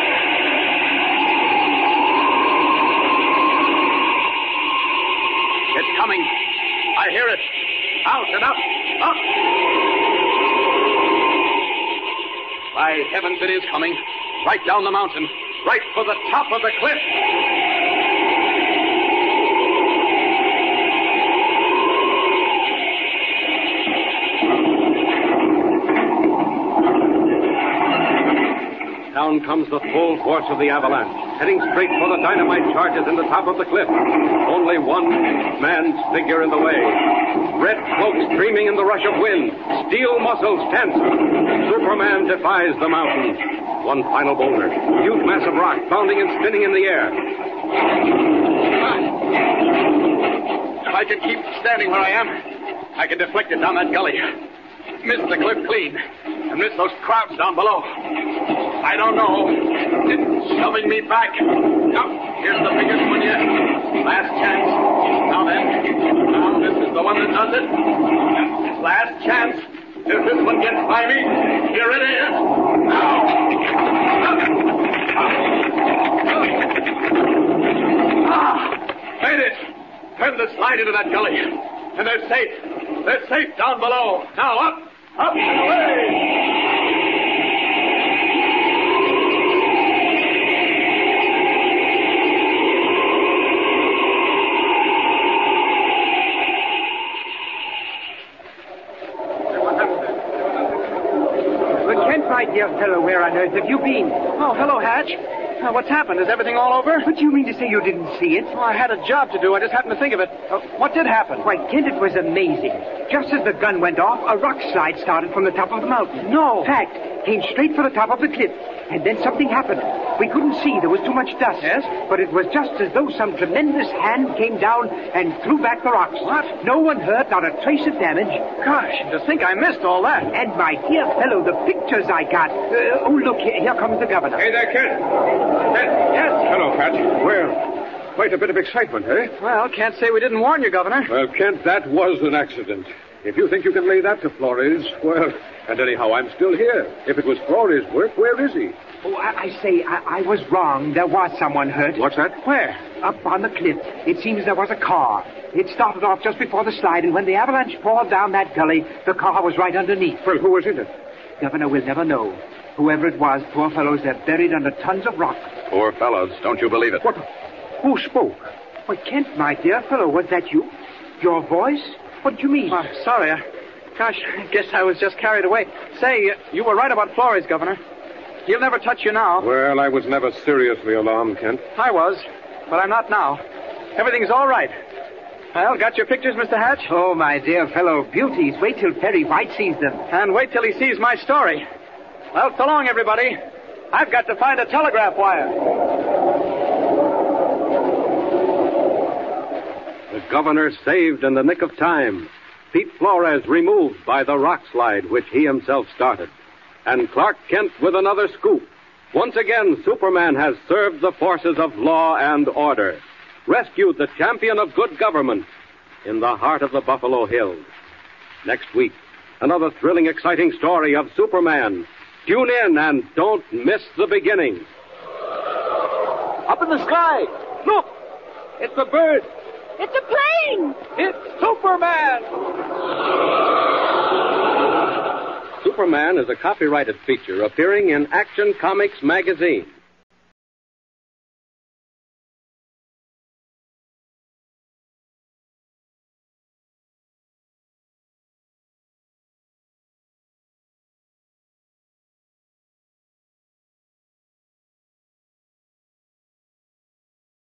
[SPEAKER 3] It's coming. I hear it. Out and up. Up. By heavens, it is coming. Right down the mountain. Right for the top of the cliff.
[SPEAKER 15] Down comes the full force of the avalanche, heading straight for the dynamite charges in the top of the cliff. Only one man's figure in the way. Red cloak streaming in the rush of wind. Steel muscles tense. Superman defies the mountains. One final boulder. Huge mass of rock bounding and spinning in the air.
[SPEAKER 3] If I can keep standing where I am, I can deflect it down that gully.
[SPEAKER 13] missed the cliff clean and missed those crowds down below. I don't know. It's shoving me back. Now, here's the biggest one yet. Last chance. Now then. Now this is the one that does it. Last chance. If this one gets by me, here it is. Now. Made it. Turned the slide into that gully. And they're safe. They're safe down below. Now up and away.
[SPEAKER 5] My dear fellow, where on earth have you been?
[SPEAKER 13] Oh, hello, Hatch. What's happened? Is everything all over?
[SPEAKER 5] What do you mean to say you didn't see it?
[SPEAKER 13] Well, I had a job to do. I just happened to think of it. What did happen?
[SPEAKER 5] Why, Kent, it was amazing. Just as the gun went off, a rock slide started from the top of the mountain.
[SPEAKER 13] No.
[SPEAKER 5] Fact, came straight for the top of the cliff. And then something happened. We couldn't see. There was too much dust.
[SPEAKER 13] Yes?
[SPEAKER 5] But it was just as though some tremendous hand came down and threw back the rocks.
[SPEAKER 13] What?
[SPEAKER 5] No one hurt, not a trace of damage.
[SPEAKER 13] Gosh, to think I missed all that.
[SPEAKER 5] And my dear fellow, the pictures I got. Oh, look, here comes the governor.
[SPEAKER 10] Hey there, Kent. Kent.
[SPEAKER 5] Yes?
[SPEAKER 10] Hello, Patch. Well, quite a bit of excitement, eh?
[SPEAKER 13] Well, can't say we didn't warn you, Governor.
[SPEAKER 10] Well, Kent, that was an accident. If you think you can lay that to Flores, well, and anyhow, I'm still here. If it was Flores' work, where is he?
[SPEAKER 5] Oh, I was wrong. There was someone hurt.
[SPEAKER 10] What's that?
[SPEAKER 5] Where? Up on the cliff. It seems there was a car. It started off just before the slide, and when the avalanche poured down that gully, the car was right underneath.
[SPEAKER 10] Well, who was in it?
[SPEAKER 5] Governor will never know. Whoever it was, poor fellows, they're buried under tons of rock.
[SPEAKER 3] Poor fellows. Don't you believe it?
[SPEAKER 10] What? Who spoke?
[SPEAKER 5] Why, Kent, my dear fellow, was that you? Your voice? What do you mean?
[SPEAKER 13] Sorry. Gosh, I guess I was just carried away. Say, you were right about Flores, Governor. He'll never touch you now.
[SPEAKER 10] Well, I was never seriously alarmed, Kent.
[SPEAKER 13] I was, but I'm not now. Everything's all right. Well, got your pictures, Mr. Hatch?
[SPEAKER 5] Oh, my dear fellow, beauties. Wait till Perry White sees them.
[SPEAKER 13] And wait till he sees my story. Well, so long, everybody. I've got to find a telegraph wire.
[SPEAKER 15] The governor saved in the nick of time. Pete Flores removed by the rock slide which he himself started. And Clark Kent with another scoop. Once again, Superman has served the forces of law and order, rescued the champion of good government in the heart of the Buffalo Hills. Next week, another thrilling, exciting story of Superman. Tune in and don't miss the beginning.
[SPEAKER 7] Up in the sky. Look! It's a bird.
[SPEAKER 17] It's a plane!
[SPEAKER 7] It's Superman!
[SPEAKER 15] Superman is a copyrighted feature appearing in Action Comics magazine.